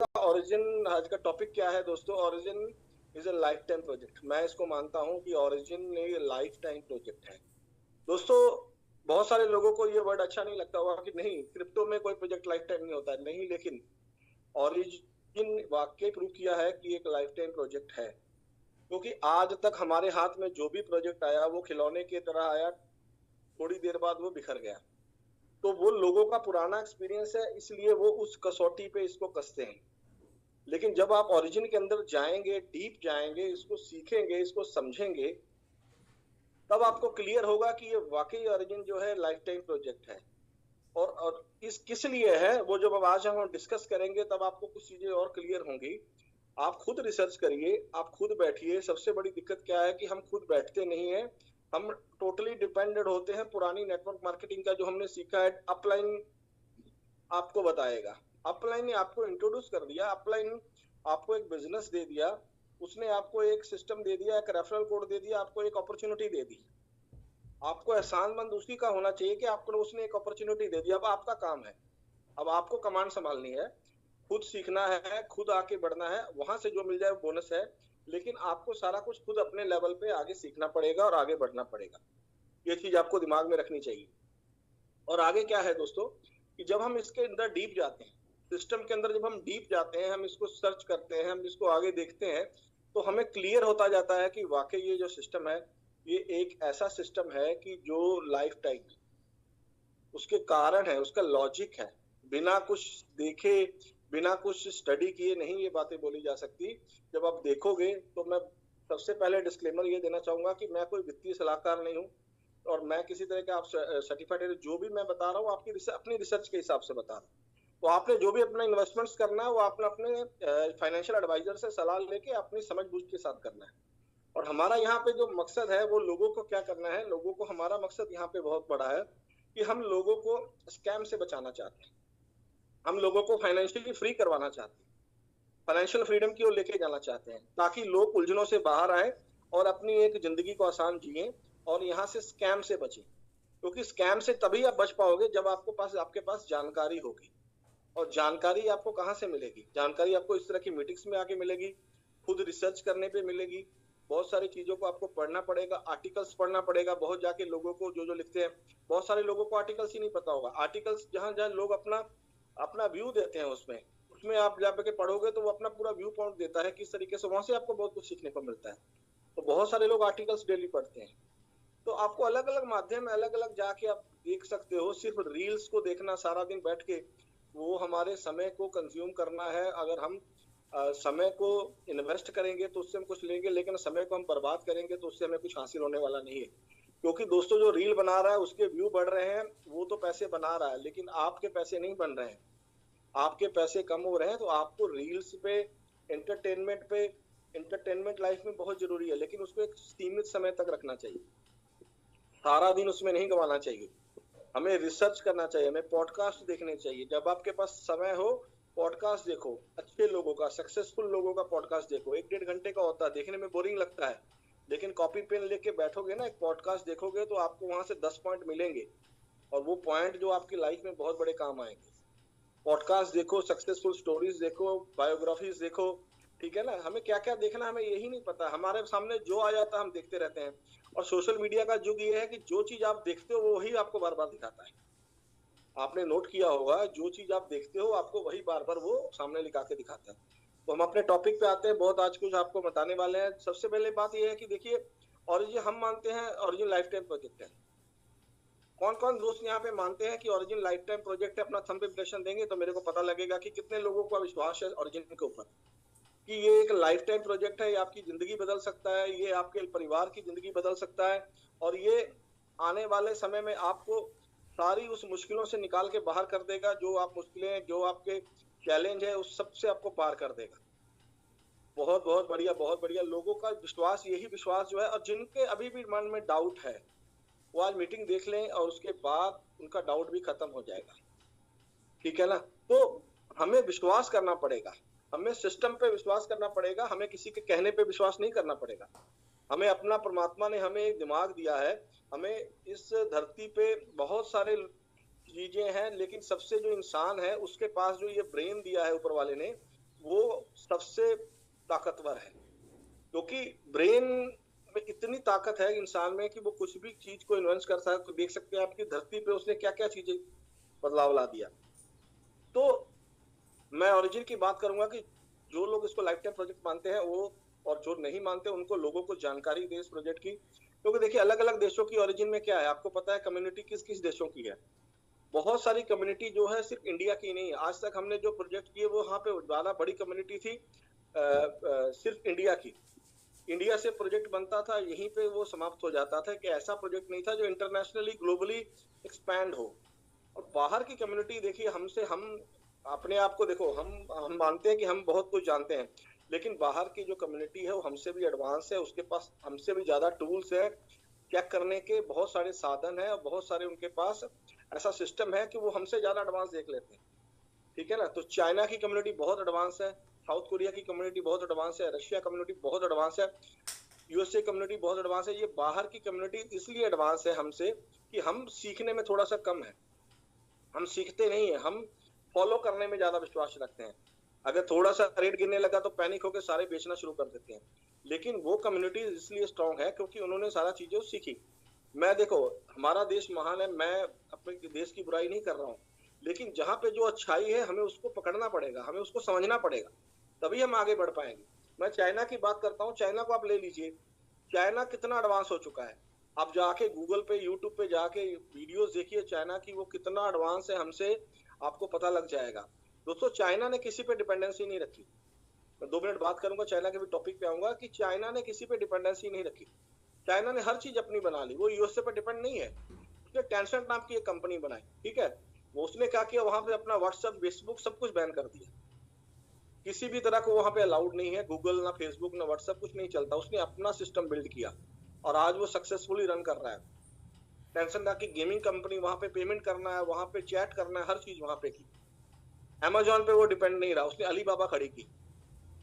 का ओरिजिन, आज का टॉपिक क्या है दोस्तों? Origin is a life time project. मैं इसको मानता हूँ कि ओरिजिन ये लाइफ टाइम प्रोजेक्ट है दोस्तों। बहुत सारे लोगों को ये वर्ड अच्छा नहीं लगता होगा कि नहीं, क्रिप्टो में कोई प्रोजेक्ट लाइफ टाइम नहीं होता है। नहीं, लेकिन ओरिजिन वाकई प्रूव किया है कि एक लाइफ टाइम प्रोजेक्ट है, क्योंकि आज तक हमारे हाथ में जो भी प्रोजेक्ट आया वो खिलौने की तरह आया, थोड़ी देर बाद वो बिखर गया। तो वो लोगों का पुराना एक्सपीरियंस है, इसलिए वो उस कसौटी पे इसको कसते हैं। लेकिन जब आप ओरिजिन के अंदर जाएंगे, डीप जाएंगे, इसको सीखेंगे, इसको समझेंगे, तब आपको क्लियर होगा कि ये वाकई ओरिजिन जो है लाइफ टाइम प्रोजेक्ट है। और इस किस लिए है वो जब अब आज हम डिस्कस करेंगे तब आपको कुछ चीजें और क्लियर होंगी। आप खुद रिसर्च करिए, आप खुद बैठिए। सबसे बड़ी दिक्कत क्या है कि हम खुद बैठते नहीं है, हम टोटली डिपेंडेंट होते हैं पुरानी नेटवर्क मार्केटिंग का जो हमने सीखा है। अपलाइन आपको बताएगा, अपलाइन ने आपको इंट्रोड्यूस कर दिया, अपलाइन आपको एक बिजनेस दे दिया, उसने आपको एक सिस्टम दे दिया, एक रेफरल कोड दे दिया, आपको एक अपॉर्चुनिटी दे दी। आपको एहसानमंद उसी का होना चाहिए कि आपको उसने एक अपॉर्चुनिटी दे दी। अब आपका काम है, अब आपको कमांड संभालनी है, खुद सीखना है, खुद आगे बढ़ना है। वहां से जो मिल जाए वो बोनस है, लेकिन आपको सारा कुछ खुद अपने लेवल पे आगे सीखना पड़ेगा और आगे बढ़ना पड़ेगा। ये चीज आपको दिमाग में रखनी चाहिए। और आगे क्या है दोस्तों कि जब हम इसके अंदर डीप जाते हैं, सिस्टम के अंदर जब हम डीप जाते हैं, हम इसको सर्च करते हैं, हम इसको आगे देखते हैं, तो हमें क्लियर होता जाता है कि वाकई ये जो सिस्टम है ये एक ऐसा सिस्टम है कि जो लाइफ टाइम, उसके कारण है, उसका लॉजिक है। बिना कुछ देखे, बिना कुछ स्टडी किए नहीं ये बातें बोली जा सकती। जब आप देखोगे तो मैं सबसे पहले डिस्क्लेमर ये देना चाहूंगा कि मैं कोई वित्तीय सलाहकार नहीं हूँ, और मैं किसी तरह का आप सर्टिफाइड, जो भी मैं बता रहा हूँ आपकी अपनी रिसर्च के हिसाब से बता रहा हूँ। तो आपने जो भी अपना इन्वेस्टमेंट्स करना है वो आपने अपने फाइनेंशियल एडवाइजर से सलाह लेके अपनी समझ बूझ के साथ करना है। और हमारा यहाँ पे जो मकसद है वो लोगों को क्या करना है, लोगों को, हमारा मकसद यहाँ पे बहुत बड़ा है कि हम लोगों को स्कैम से बचाना चाहते हैं, हम लोगों को फाइनेंशियली फ्री करवाना चाहते हैं, फाइनेंशियल फ्रीडम की ओर लेके जाना चाहते हैं, ताकि लोग उलझनों से बाहर आए और अपनी एक जिंदगी को आसान जिए और यहाँ से स्कैम से बचें। क्योंकि स्कैम से तभी आप बच पाओगे जब आपके पास जानकारी होगी। और जानकारी आपको कहाँ से मिलेगी? जानकारी आपको इस तरह की मीटिंग्स में आके मिलेगी, खुद रिसर्च करने पे मिलेगी। बहुत सारी चीजों को आपको पढ़ना पड़ेगा, आर्टिकल्स पढ़ना पड़ेगा, बहुत जाके लोगों को जो लिखते हैं। बहुत सारे लोगों को आर्टिकल्स ही नहीं पता होगा। आर्टिकल्स जहां जहां लोग अपना अपना व्यू देते हैं, उसमें उसमें आप जाके पढ़ोगे तो वो अपना पूरा व्यू पॉइंट देता है किस तरीके से, वहां से आपको बहुत कुछ सीखने को मिलता है। तो बहुत सारे लोग आर्टिकल्स डेली पढ़ते हैं। तो आपको अलग अलग माध्यम में अलग अलग जाके आप देख सकते हो। सिर्फ रील्स को देखना सारा दिन बैठ के, वो हमारे समय को कंज्यूम करना है। अगर हम समय को इन्वेस्ट करेंगे तो उससे हम कुछ लेंगे, लेकिन समय को हम बर्बाद करेंगे तो उससे हमें कुछ हासिल होने वाला नहीं है। क्योंकि दोस्तों जो रील बना रहा है उसके व्यू बढ़ रहे हैं, वो तो पैसे बना रहा है, लेकिन आपके पैसे नहीं बन रहे हैं, आपके पैसे कम हो रहे हैं। तो आपको रील्स पे, एंटरटेनमेंट पे, एंटरटेनमेंट लाइफ में बहुत जरूरी है, लेकिन उसको एक सीमित समय तक रखना चाहिए। सारा दिन उसमें नहीं गंवाना चाहिए। हमें रिसर्च करना चाहिए, हमें पॉडकास्ट देखने चाहिए। जब आपके पास समय हो, पॉडकास्ट देखो, अच्छे लोगों का, सक्सेसफुल लोगों का पॉडकास्ट देखो। 1-1.5 घंटे का होता है, देखने में बोरिंग लगता है, लेकिन कॉपी पेन लेके बैठोगे ना, एक पॉडकास्ट देखोगे तो आपको वहां से 10 पॉइंट मिलेंगे, और वो पॉइंट जो आपकी लाइफ में बहुत बड़े काम आएंगे। पॉडकास्ट देखो, सक्सेसफुल स्टोरीज देखो, बायोग्राफीज देखो। ठीक है ना? हमें क्या क्या देखना हमें यही नहीं पता, हमारे सामने जो आ जाता है हम देखते रहते हैं। और सोशल मीडिया का युग ये है कि जो चीज आप देखते हो वो वही आपको बार बार दिखाता है। आपने नोट किया होगा, जो चीज आप देखते हो आपको वही बार बार वो सामने लिखा के दिखाता है। तो हम अपने टॉपिक पे आते हैं। बहुत आज कुछ आपको बताने वाले हैं। सबसे पहले बात यह है कि देखिए, ओरिजिन हम मानते हैं ओरिजिन लाइफ टाइम प्रोजेक्ट है। कौन कौन दोस्त यहाँ पे मानते हैं कि ओरिजिन लाइफ टाइम प्रोजेक्ट है? अपना थंब इंप्रेशन देंगे तो मेरे को पता लगेगा कि कितने लोगों का विश्वास है ओरिजिन के ऊपर, कि ये एक लाइफ टाइम प्रोजेक्ट है, ये आपकी जिंदगी बदल सकता है, ये आपके परिवार की जिंदगी बदल सकता है, और ये आने वाले समय में आपको सारी उस मुश्किलों से निकाल के बाहर कर देगा। जो आप मुश्किलें, जो आपके चैलेंज है, उस सब से आपको पार कर देगा। बहुत बहुत बढ़िया, बहुत बढ़िया। लोगों का विश्वास, यही विश्वास जो है, और जिनके अभी भी मन में डाउट है वो आज मीटिंग देख लें और उसके बाद उनका डाउट भी खत्म हो जाएगा। ठीक है ना? तो हमें विश्वास करना पड़ेगा, हमें सिस्टम पे विश्वास करना पड़ेगा, हमें किसी के कहने पे विश्वास नहीं करना पड़ेगा। हमें अपना, परमात्मा ने हमें एक दिमाग दिया है, हमें इस धरती पे बहुत सारे चीजें हैं, लेकिन सबसे जो इंसान है उसके पास जो ये ब्रेन दिया है ऊपर वाले ने, वो सबसे ताकतवर है, क्योंकि ब्रेन में इतनी ताकत है इंसान में कि वो कुछ भी चीज को इन्वेंट कर सकता है। देख सकते हैं आपकी धरती पे उसने क्या क्या चीजें बदलाव ला दिया। तो मैं ओरिजिन की बात करूंगा कि जो लोग इसको लाइफ टाइम प्रोजेक्ट मानते हैं वो, और जो नहीं मानते उनको, लोगों को जानकारी दे इस प्रोजेक्ट की। क्योंकि देखिए अलग अलग देशों की ओरिजिन में क्या है आपको पता है, कम्युनिटी किस किस देशों की है। बहुत सारी कम्युनिटी जो है सिर्फ इंडिया की नहीं है। आज तक हमने जो प्रोजेक्ट किए वो वहाँ पे ज्यादा बड़ी कम्युनिटी थी सिर्फ इंडिया की। इंडिया से प्रोजेक्ट बनता था, यहीं पे वो समाप्त हो जाता था, कि ऐसा प्रोजेक्ट नहीं था जो इंटरनेशनली ग्लोबली एक्सपैंड हो। और बाहर की कम्युनिटी देखिए हमसे, हम अपने आप को देखो, हम मानते हैं कि हम बहुत कुछ जानते हैं, लेकिन बाहर की जो कम्युनिटी है वो हमसे भी एडवांस है, उसके पास हमसे भी ज्यादा टूल्स है, चेक करने के बहुत सारे साधन है, और बहुत सारे उनके पास ऐसा सिस्टम है कि वो हमसे ज्यादा एडवांस देख लेते हैं। ठीक है ना। तो चाइना की कम्युनिटी बहुत एडवांस है, साउथ कोरिया की कम्युनिटी बहुत एडवांस है, रशिया कम्युनिटी बहुत एडवांस है, यूएसए कम्युनिटी बहुत एडवांस है। ये बाहर की कम्युनिटी इसलिए एडवांस है हमसे कि हम सीखने में थोड़ा सा कम है। हम सीखते नहीं है, हम फॉलो करने में ज्यादा विश्वास रखते हैं। अगर थोड़ा सा रेट गिरने लगा तो पैनिक होकर सारे बेचना शुरू कर देते हैं। लेकिन वो कम्युनिटी इसलिए स्ट्रांग है क्योंकि उन्होंने सारा चीजें सीखी। मैं देखो, हमारा देश महान है, मैं अपने देश की बुराई नहीं कर रहा हूँ, लेकिन जहाँ पे जो अच्छाई है हमें उसको पकड़ना पड़ेगा, हमें उसको समझना पड़ेगा, तभी हम आगे बढ़ पाएंगे। मैं चाइना की बात करता हूँ, चाइना को आप ले लीजिए, चाइना कितना एडवांस हो चुका है। आप जाके गूगल पे, यूट्यूब पे जाके वीडियोस देखिए चाइना की, वो कितना एडवांस है हमसे, आपको पता लग जाएगा। दोस्तों चाइना ने किसी पे डिपेंडेंसी नहीं रखी। मैं 2 मिनट बात करूंगा चाइना के भी टॉपिक पे आऊंगा, कि चाइना ने किसी पे डिपेंडेंसी नहीं रखी। चाइना ने हर चीज अपनी बना ली, वो यूएसए पर डिपेंड नहीं है। उसने टेंसेंट नाम की एक कंपनी बनाई, ठीक है, वो उसने क्या किया, वहां पे अपना व्हाट्सएप, फेसबुक सब कुछ बैन कर दिया। किसी भी तरह को वहां पे अलाउड नहीं है, गूगल ना फेसबुक ना व्हाट्सएप कुछ नहीं चलता। उसने अपना सिस्टम बिल्ड किया और आज वो सक्सेसफुली रन कर रहा है। टेंशन था कि गेमिंग कंपनी, वहां पे पेमेंट करना है, वहां पे चैट करना है, हर चीज वहां पे की। अमेजोन पे वो डिपेंड नहीं रहा, उसने अलीबाबा खड़ी की।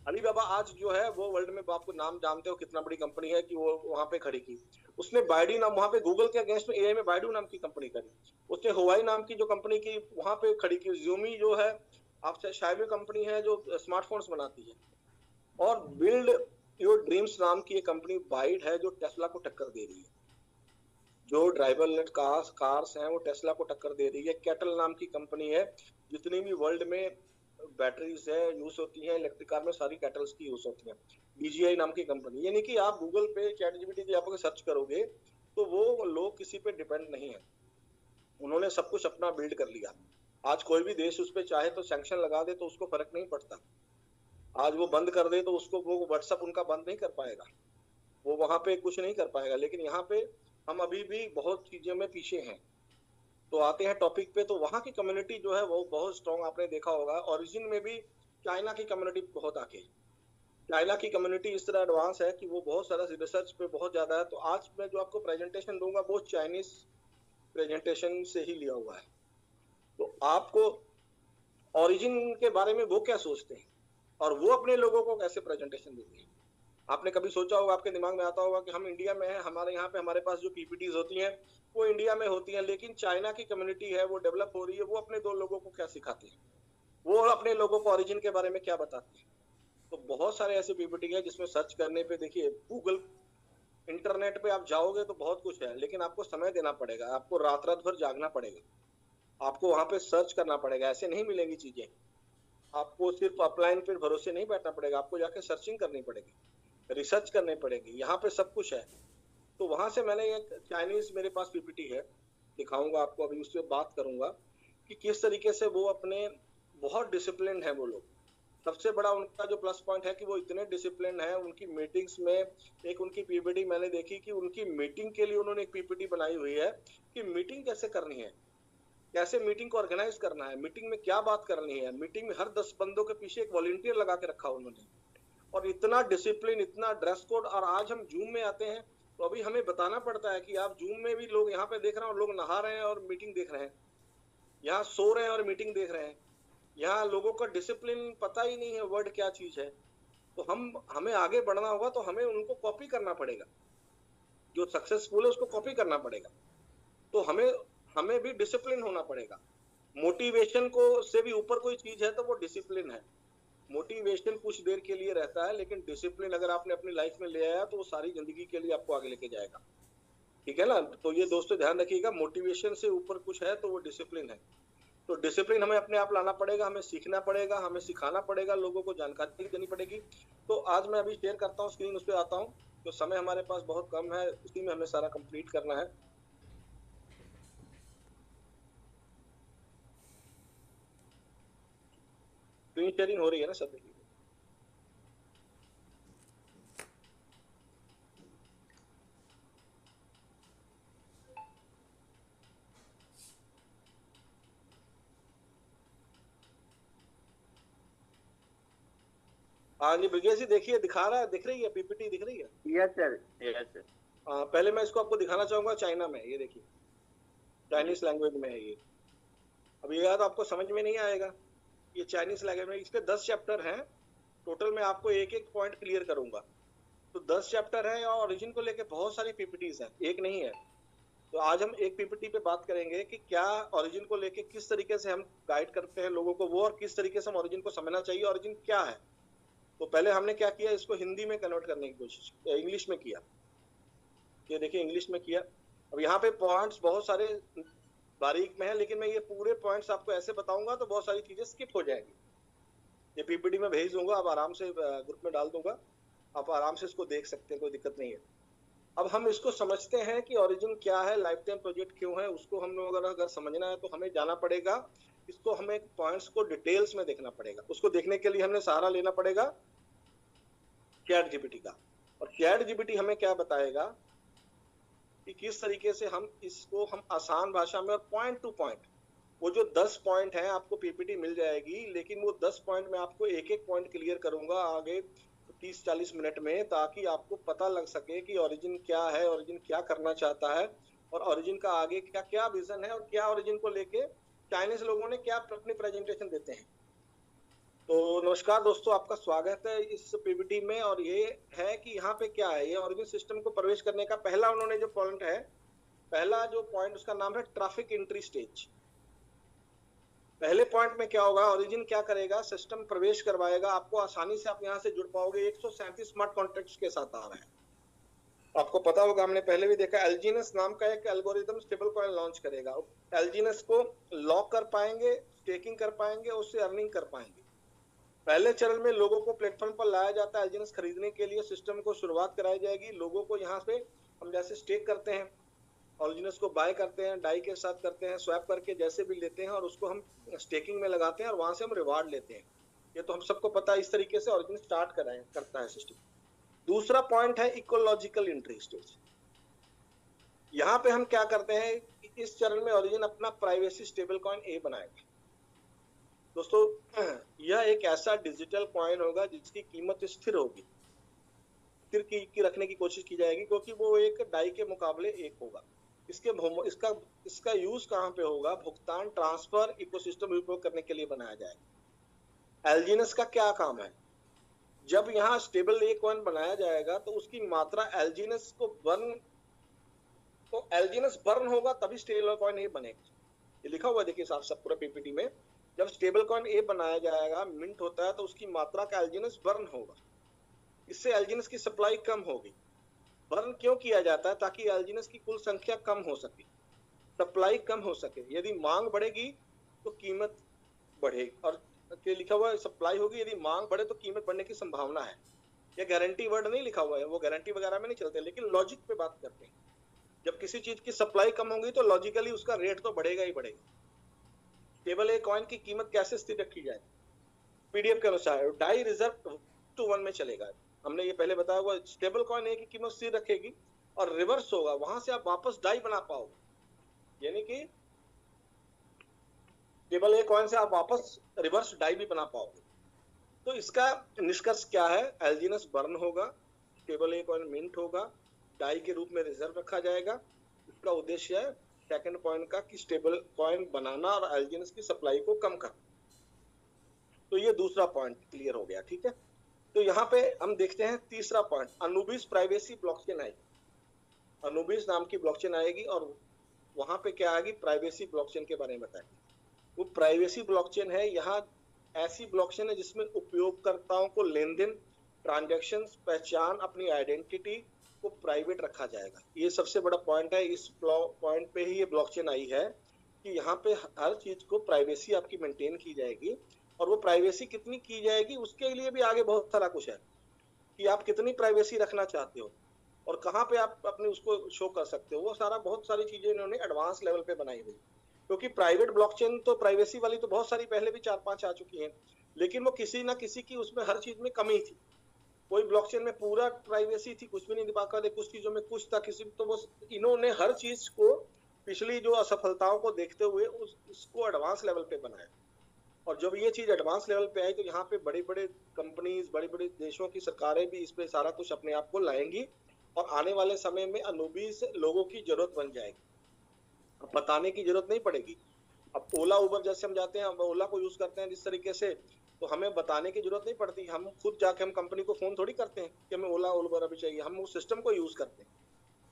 अलीबाबा आज जो है वो वर्ल्ड में, आपको नाम जानते हो कितना बड़ी कंपनी है, कि वो वहां पे खड़ी की। उसने बाइडी नाम, वहां पे गूगल के अगेंस्ट में एआई में बाइडू नाम की कंपनी करी। उसने हुआई नाम की जो कंपनी की वहां पे खड़ी की। ज्यूमी जो है, आपसे शायमी कंपनी है जो स्मार्टफोन्स बनाती है। और बिल्ड योर ड्रीम्स नाम की एक कंपनी बाइट है जो टेस्ला को टक्कर दे रही है। जो ड्राइवरलेस कार्स हैं वो टेस्ला को टक्कर दे रही है। कैटल नाम की कंपनी है, जितनी भी वर्ल्ड में बैटरीज है यूज होती हैं इलेक्ट्रिक कार में, सारी कैटल्स की यूज होती हैं। बीजीआई नाम की कंपनी, यानी कि आप गूगल पे चैटजीपीटी पे आप सर्च करोगे तो वो लोग किसी पे डिपेंड नहीं है, उन्होंने सब कुछ अपना बिल्ड कर लिया। आज कोई भी देश उस पर चाहे तो सैंक्शन लगा दे तो उसको फर्क नहीं पड़ता। आज वो बंद कर दे तो उसको, वो व्हाट्सएप उनका बंद नहीं कर पाएगा, वो वहां पे कुछ नहीं कर पाएगा। लेकिन यहाँ पे हम अभी भी बहुत चीजों में पीछे हैं। तो आते हैं टॉपिक पे, तो वहां की कम्युनिटी जो है वो बहुत स्ट्रांग, आपने देखा होगा ओरिजिन में भी चाइना की कम्युनिटी बहुत आगे। चाइना की कम्युनिटी इस तरह एडवांस है कि वो बहुत सारा रिसर्च पे बहुत ज्यादा है। तो आज मैं जो आपको प्रेजेंटेशन दूंगा वो चाइनीज प्रेजेंटेशन से ही लिया हुआ है। तो आपको ओरिजिन के बारे में वो क्या सोचते हैं और वो अपने लोगों को कैसे प्रेजेंटेशन देते हैं। आपने कभी सोचा होगा, आपके दिमाग में आता होगा कि हम इंडिया में हैं, हमारे यहाँ पे हमारे पास जो पीपीटीज होती हैं वो इंडिया में होती हैं, लेकिन चाइना की कम्युनिटी है वो डेवलप हो रही है, वो अपने दो लोगों को क्या सिखाते हैं, वो अपने लोगों को ओरिजिन के बारे में क्या बताते हैं। तो बहुत सारे ऐसे पीपीटी है जिसमें सर्च करने पे, देखिए गूगल, इंटरनेट पे आप जाओगे तो बहुत कुछ है, लेकिन आपको समय देना पड़ेगा, आपको रात रात भर जागना पड़ेगा, आपको वहां पे सर्च करना पड़ेगा, ऐसे नहीं मिलेंगी चीजें। आपको सिर्फ अपलाइन पे भरोसे नहीं बैठना पड़ेगा, आपको जाके सर्चिंग करनी पड़ेगी, रिसर्च करनी पड़ेगी। यहाँ पे सब कुछ है। तो वहां से मैंने एक चाइनीज, मेरे पास पीपीटी है, दिखाऊंगा आपको, अभी उससे बात करूंगा कि किस तरीके से वो अपने, बहुत डिसिप्लिन है वो लोग। सबसे बड़ा उनका जो प्लस पॉइंट है कि वो इतने डिसिप्लिन है उनकी मीटिंग्स में। एक उनकी पीपीटी मैंने देखी कि उनकी मीटिंग के लिए उन्होंने एक पीपीटी बनाई हुई है कि मीटिंग कैसे करनी है, कैसे मीटिंग को ऑर्गेनाइज करना है, मीटिंग में क्या बात करनी है। मीटिंग में हर 10 बंदों के पीछे एक वॉलंटियर लगा के रखा उन्होंने, और इतना डिसिप्लिन, इतना ड्रेस कोड। और आज हम जूम में आते हैं तो अभी हमें बताना पड़ता है कि आप जूम में भी, लोग यहाँ पे देख रहे हैं और लोग नहा रहे हैं और मीटिंग देख रहे हैं, यहाँ सो रहे हैं और मीटिंग देख रहे हैं। यहाँ लोगों का डिसिप्लिन पता ही नहीं है वर्ड क्या चीज है। तो हमें आगे बढ़ना होगा तो हमें उनको कॉपी करना पड़ेगा, जो सक्सेसफुल है उसको कॉपी करना पड़ेगा। तो हमें हमें भी डिसिप्लिन होना पड़ेगा। मोटिवेशन को से भी ऊपर कोई चीज है तो वो डिसिप्लिन है। मोटिवेशन कुछ देर के लिए रहता है, लेकिन डिसिप्लिन अगर आपने अपनी लाइफ में ले आया तो वो सारी जिंदगी के लिए आपको आगे लेके जाएगा। ठीक है ना? तो ये दोस्तों ध्यान रखिएगा, मोटिवेशन से ऊपर कुछ है तो वो डिसिप्लिन है। तो डिसिप्लिन हमें अपने आप लाना पड़ेगा, हमें सीखना पड़ेगा, हमें सिखाना पड़ेगा, लोगों को जानकारी देनी पड़ेगी। तो आज मैं अभी शेयर करता हूँ स्क्रीन, उस पर आता हूँ। तो समय हमारे पास बहुत कम है, उसी में हमें सारा कंप्लीट करना है। स्क्रीन शेयरिंग हो रही है ना सब? देखिए हाँ जी ब्रिजेश जी, देखिए दिखा रहा है, दिख रही है पीपीटी, दिख रही है? Yes sir, yes sir. पहले मैं इसको आपको दिखाना चाहूंगा चाइना में। ये देखिए चाइनीज लैंग्वेज में है ये। अब ये तो आपको समझ में नहीं आएगा, ये चाइनीज लैंग्वेज में। इसके 10 चैप्टर हैं टोटल। मैं आपको एक एक पॉइंट क्लियर करूंगा। तो 10 चैप्टर है और ओरिजिन को लेके बहुत सारी पीपीटीज हैं, एक नहीं है। तो आज हम एक पीपीटी पे बात करेंगे कि क्या ओरिजिन को लेके किस तरीके से हम गाइड करते हैं लोगों को वो, और किस तरीके से हम ओरिजिन को समझना चाहिए, ओरिजिन क्या है। तो पहले हमने क्या किया, इसको हिंदी में कन्वर्ट करने की कोशिश, इंग्लिश में किया। ये देखिए इंग्लिश में किया। अब यहाँ पे पॉइंट्स बहुत सारे बारीक में है, लेकिन मैं ये पूरे पॉइंट्स आपको ऐसे बताऊंगा तो बहुत सारी चीजें स्किप हो जाएंगी। ये पीपीटी में भेज दूंगा, आप आराम से ग्रुप में डाल दूंगा, आप आराम से इसको देख सकते हैं, कोई दिक्कत नहीं है। अब हम इसको समझते हैं कि ओरिजिन क्या है, लाइफ टाइम प्रोजेक्ट क्यों है। उसको हम लोग अगर समझना है तो हमें जाना पड़ेगा, इसको हमें पॉइंट्स को डिटेल्स में देखना पड़ेगा। उसको देखने के लिए हमें सहारा लेना पड़ेगा चैट जीपीटी का। और चैट जीपीटी हमें क्या बताएगा कि किस तरीके से हम इसको हम आसान भाषा में और पॉइंट टू पॉइंट, वो जो 10 पॉइंट है आपको पीपीटी मिल जाएगी, लेकिन वो 10 पॉइंट में आपको एक एक पॉइंट क्लियर करूंगा आगे 30-40 मिनट में, ताकि आपको पता लग सके कि ओरिजिन क्या है, ओरिजिन क्या करना चाहता है, और ओरिजिन का आगे क्या क्या विजन है, और क्या ओरिजिन को लेके चाइनीज लोगों ने क्या अपनी प्रेजेंटेशन देते हैं। तो नमस्कार दोस्तों, आपका स्वागत है इस पीपीटी में। और ये है कि यहाँ पे क्या है, ये ओरिजिन सिस्टम को प्रवेश करने का पहला उन्होंने जो पॉइंट है, पहला जो पॉइंट उसका नाम है ट्रैफिक एंट्री स्टेज। पहले पॉइंट में क्या होगा, ओरिजिन क्या करेगा, सिस्टम प्रवेश करवाएगा आपको, आसानी से आप यहाँ से जुड़ पाओगे। 137 स्मार्ट कॉन्ट्रैक्ट्स के साथ आ रहे हैं। आपको पता होगा, हमने पहले भी देखा, एल्जीनस नाम का एक एल्गोरिदम स्टेबल कॉइन लॉन्च करेगा। एल्जीनस को लॉक कर पाएंगे, स्टेकिंग कर पाएंगे, उससे अर्निंग कर पाएंगे। पहले चरण में लोगों को प्लेटफॉर्म पर लाया जाता है एल्जीनस खरीदने के लिए। सिस्टम को शुरुआत कराई जाएगी, लोगों को यहाँ पे हम जैसे स्टेक करते हैं, ओरिजिनस को बाय करते हैं, डाई के साथ करते हैं, स्वैप करके जैसे भी लेते हैं, और उसको हम स्टेकिंग में लगाते हैं और वहां से हम रिवार्ड लेते हैं। ये तो हम सबको पता है, इस तरीके से ओरिजिन स्टार्ट करता है सिस्टम। दूसरा पॉइंट है इकोलॉजिकल एंट्री स्टेज। यहाँ पे हम क्या करते हैं, इस चरण में ओरिजिन अपना प्राइवेसी स्टेबल कॉइन ए बनाएगा। दोस्तों यह एक ऐसा डिजिटल कॉइन होगा जिसकी कीमत स्थिर होगी, स्थिर की रखने की कोशिश की जाएगी, क्योंकि वो एक डाई के मुकाबले एक होगा। इसका यूज कहाँ पे होगा, भुगतान, ट्रांसफर, इकोसिस्टम उपयोग करने के लिए बनाया जाएगा। एल्जीनस का क्या काम है, जब यहाँ स्टेबल ए कॉइन बनाया जाएगा तो उसकी मात्रा एल्जीनस बर्न होगा, तभी स्टेबल कॉइन ए बनेगा। ये लिखा हुआ देखिए साफ साफ पूरा पीपीटी में। जब स्टेबल कॉइन ए बनाया जाएगा, मिंट होता है, तो उसकी मात्रा का एल्जीनस बर्न होगा। इससे एल्जीनस की सप्लाई कम होगी। बर्न क्यों किया जाता है, ताकि एल्जीनस की कुल संख्या कम हो सके, सप्लाई कम हो सके। यदि मांग बढ़ेगी तो कीमत बढ़ेगी, और लिखा हुआ है सप्लाई होगी, यदि मांग बढ़े तो कीमत बढ़ने की संभावना है। यह गारंटी वर्ड नहीं लिखा हुआ है, वो गारंटी वगैरह में नहीं चलते, लेकिन लॉजिक पे बात करते हैं। जब किसी चीज की सप्लाई कम होगी तो लॉजिकली उसका रेट तो बढ़ेगा ही बढ़ेगा। स्टेबल ए कॉइन की कीमत कैसे स्थिर रखी जाए, पीडीएफ के अनुसार डाई रिजर्व 2:1 में चलेगा। हमने ये पहले बताया हुआ, स्टेबल कॉइन ए की कीमत स्थिर रखेगी और रिवर्स होगा, वहां से आप वापस डाई बना पाओगे। यानी कि स्टेबल ए कॉइन से आप वापस रिवर्स डाई भी बना पाओगे। तो इसका निष्कर्ष क्या है, एल्जीनस बर्न होगा, स्टेबल ए कॉइन मिंट होगा, डाई के रूप में रिजर्व रखा जाएगा। इसका उद्देश्य है सेकंड पॉइंट का कि स्टेबल कॉइन बनाना और एल्जीनस की सप्लाई को कम करना। तो ये दूसरा पॉइंट क्लियर हो गया, ठीक है। तो यहाँ पे हम देखते हैं तीसरा पॉइंट, अनुबिस प्राइवेसी ब्लॉकचेन आएगी। अनुबिस नाम की ब्लॉकचेन आएगी और वहां पे क्या आएगी, प्राइवेसी ब्लॉकचेन के बारे में बताएंगे। वो प्राइवेसी ब्लॉकचेन है, यहाँ ऐसी ब्लॉकचेन है जिसमें उपयोगकर्ताओं को लेन देन, ट्रांजेक्शन, पहचान, अपनी आइडेंटिटी को प्राइवेट रखा जाएगा। ये सबसे बड़ा पॉइंट है। इस पॉइंट पे ही ये ब्लॉकचेन आई है कि यहाँ पे हर चीज को प्राइवेसी आपकी मेंटेन की जाएगी। और वो प्राइवेसी कितनी की जाएगी उसके लिए भी आगे बहुत सारा कुछ है कि आप कितनी प्राइवेसी रखना चाहते हो और कहाँ पे आप अपने उसको शो कर सकते हो। वो सारा बहुत सारी चीजें इन्होंने एडवांस लेवल पे बनाई हुई, क्योंकि प्राइवेट ब्लॉकचेन तो प्राइवेसी वाली तो बहुत सारी पहले भी 4-5 आ चुकी हैं, लेकिन वो किसी ना किसी की उसमें हर चीज में कमी थी। कोई ब्लॉकचेन में पूरा प्राइवेसी थी, कुछ भी नहीं दिखा कर, कुछ चीजों में कुछ था, किसी तो वो इन्होंने हर चीज को पिछली जो असफलताओं को देखते हुए उसको एडवांस लेवल पे बनाया। और जब ये चीज एडवांस लेवल पे आई तो यहाँ पे बड़ी बड़े कंपनीज, बड़ी बड़ी देशों की सरकारें भी इस पे सारा कुछ अपने आप को लाएंगी और आने वाले समय में अनुबीस लोगों की जरूरत बन जाएगी। अब बताने की जरूरत नहीं पड़ेगी। अब ओला उबर जैसे हम जाते हैं, हम ओला को यूज करते हैं जिस तरीके से, तो हमें बताने की जरूरत नहीं पड़ती। हम खुद जाके हम कंपनी को फोन थोड़ी करते हैं कि हमें ओला उबर अभी चाहिए, हम उस सिस्टम को यूज करते हैं।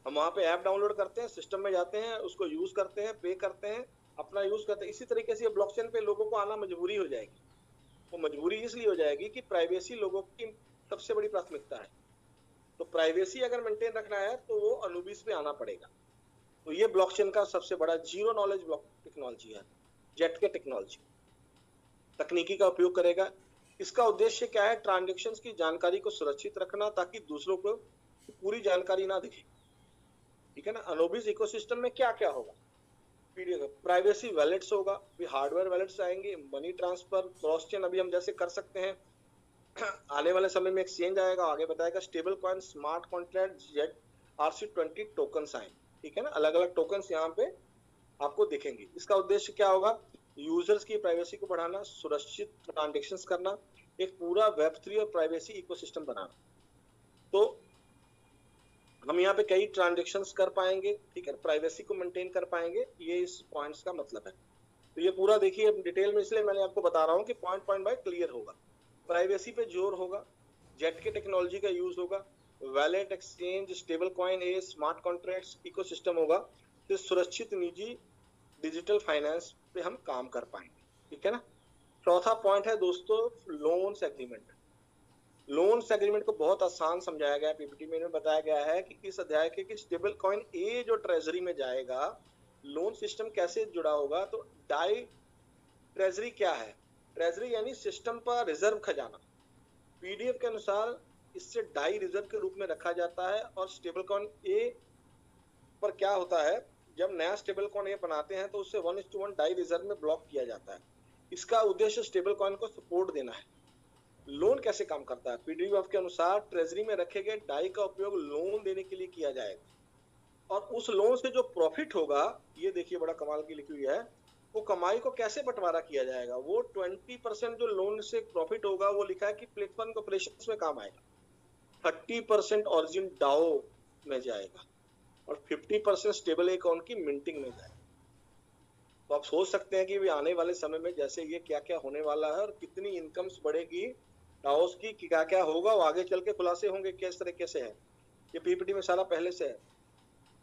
हम वहाँ पे ऐप डाउनलोड करते हैं, सिस्टम में जाते हैं, उसको यूज करते हैं, पे करते हैं, अपना यूज करते हैं। इसी तरीके से ब्लॉकचेन पे लोगों को आना मजबूरी हो जाएगी। वो मजबूरी इसलिए हो जाएगी कि प्राइवेसी लोगों की सबसे बड़ी प्राथमिकता है। तो प्राइवेसी अगर मेंटेन रखना है तो वो अनुबीस पे आना पड़ेगा। तो ये ब्लॉकचेन का सबसे बड़ा जीरो नॉलेज ब्लॉक टेक्नोलॉजी है, जेट के टेक्नोलॉजी तकनीकी का उपयोग करेगा। इसका उद्देश्य क्या है? ट्रांजेक्शन्स की जानकारी को सुरक्षित रखना ताकि दूसरों को पूरी जानकारी ना दिखे, ठीक है ना। अनुबीस इकोसिस्टम में क्या क्या होगा? प्राइवेसी वैलेट्स होगा, हार्डवेयर वैलेट्स आएंगे, मनी ट्रांसफर, क्रॉस चेन अभी हम जैसे कर सकते हैं, आने वाले समय में एक्सचेंज आएगा, आगे बताएगा, stable coin, smart contract, RC20 tokens आए, ठीक है ना। अलग अलग टोकन्स यहाँ पे आपको दिखेंगे। इसका उद्देश्य क्या होगा? यूजर्स की प्राइवेसी को बढ़ाना, सुरक्षित ट्रांजेक्शन्स करना, एक पूरा वेब3 और प्राइवेसी इकोसिस्टम बनाना। तो हम यहाँ पे कई ट्रांजेक्शन्स कर पाएंगे, ठीक है, प्राइवेसी को मेंटेन कर पाएंगे, ये इस पॉइंट्स का मतलब है। तो ये पूरा देखिए डिटेल में, इसलिए मैंने आपको बता रहा हूँ कि पॉइंट पॉइंट बाय क्लियर होगा। प्राइवेसी पे जोर होगा, जेट के टेक्नोलॉजी का यूज होगा, wallet, exchange, stable coin, smart contracts ecosystem होगा, तो सुरक्षित निजी डिजिटल फाइनेंस पे हम काम कर पाएंगे, ठीक है ना। चौथा पॉइंट है दोस्तों, लोन्स एग्रीमेंट। लोन्स एग्रीमेंट को बहुत आसान समझाया गया है, पीपीटी में बताया गया है कि इस अध्याय के स्टेबल कॉइन ए जो ट्रेजरी में जाएगा, लोन सिस्टम कैसे जुड़ा होगा। तो डाई ट्रेजरी क्या है? ट्रेजरी यानी सिस्टम पर रिजर्व खजाना। पीडीएफ के अनुसार इससे डाई रिजर्व के रूप में रखा जाता है। और स्टेबल कॉइन ए पर क्या होता है, जब नया स्टेबल कॉइन ए बनाते हैं तो उससे 1:1 डाई रिजर्व में ब्लॉक किया जाता है। इसका उद्देश्य स्टेबल कॉइन को सपोर्ट देना है। लोन कैसे काम करता है? पीडीएफ के अनुसार ट्रेजरी में रखे गए डाई का उपयोग लोन देने के लिए किया जाएगा और उस लोन से जो प्रॉफिट होगा, ये देखिए बड़ा कमाल की लिखी हुई है, वो कमाई को कैसे बंटवारा किया जाएगा। वो 20% जो लोन से प्रॉफिट होगा वो लिखा है कि प्लेटफॉर्म ऑपरेशंस में काम आएगा, 30% ऑरिजिन डाओ में जाएगा और 50% स्टेबल अकाउंट की मिंटिंग में जाएगा। तो आप सोच सकते हैं कि भी आने वाले समय में जैसे ये क्या क्या होने वाला है और कितनी इनकम्स बढ़ेगी डाओस की, क्या क्या होगा, वो आगे चल के खुलासे होंगे किस तरीके से है। ये पीपीटी में सारा पहले से है।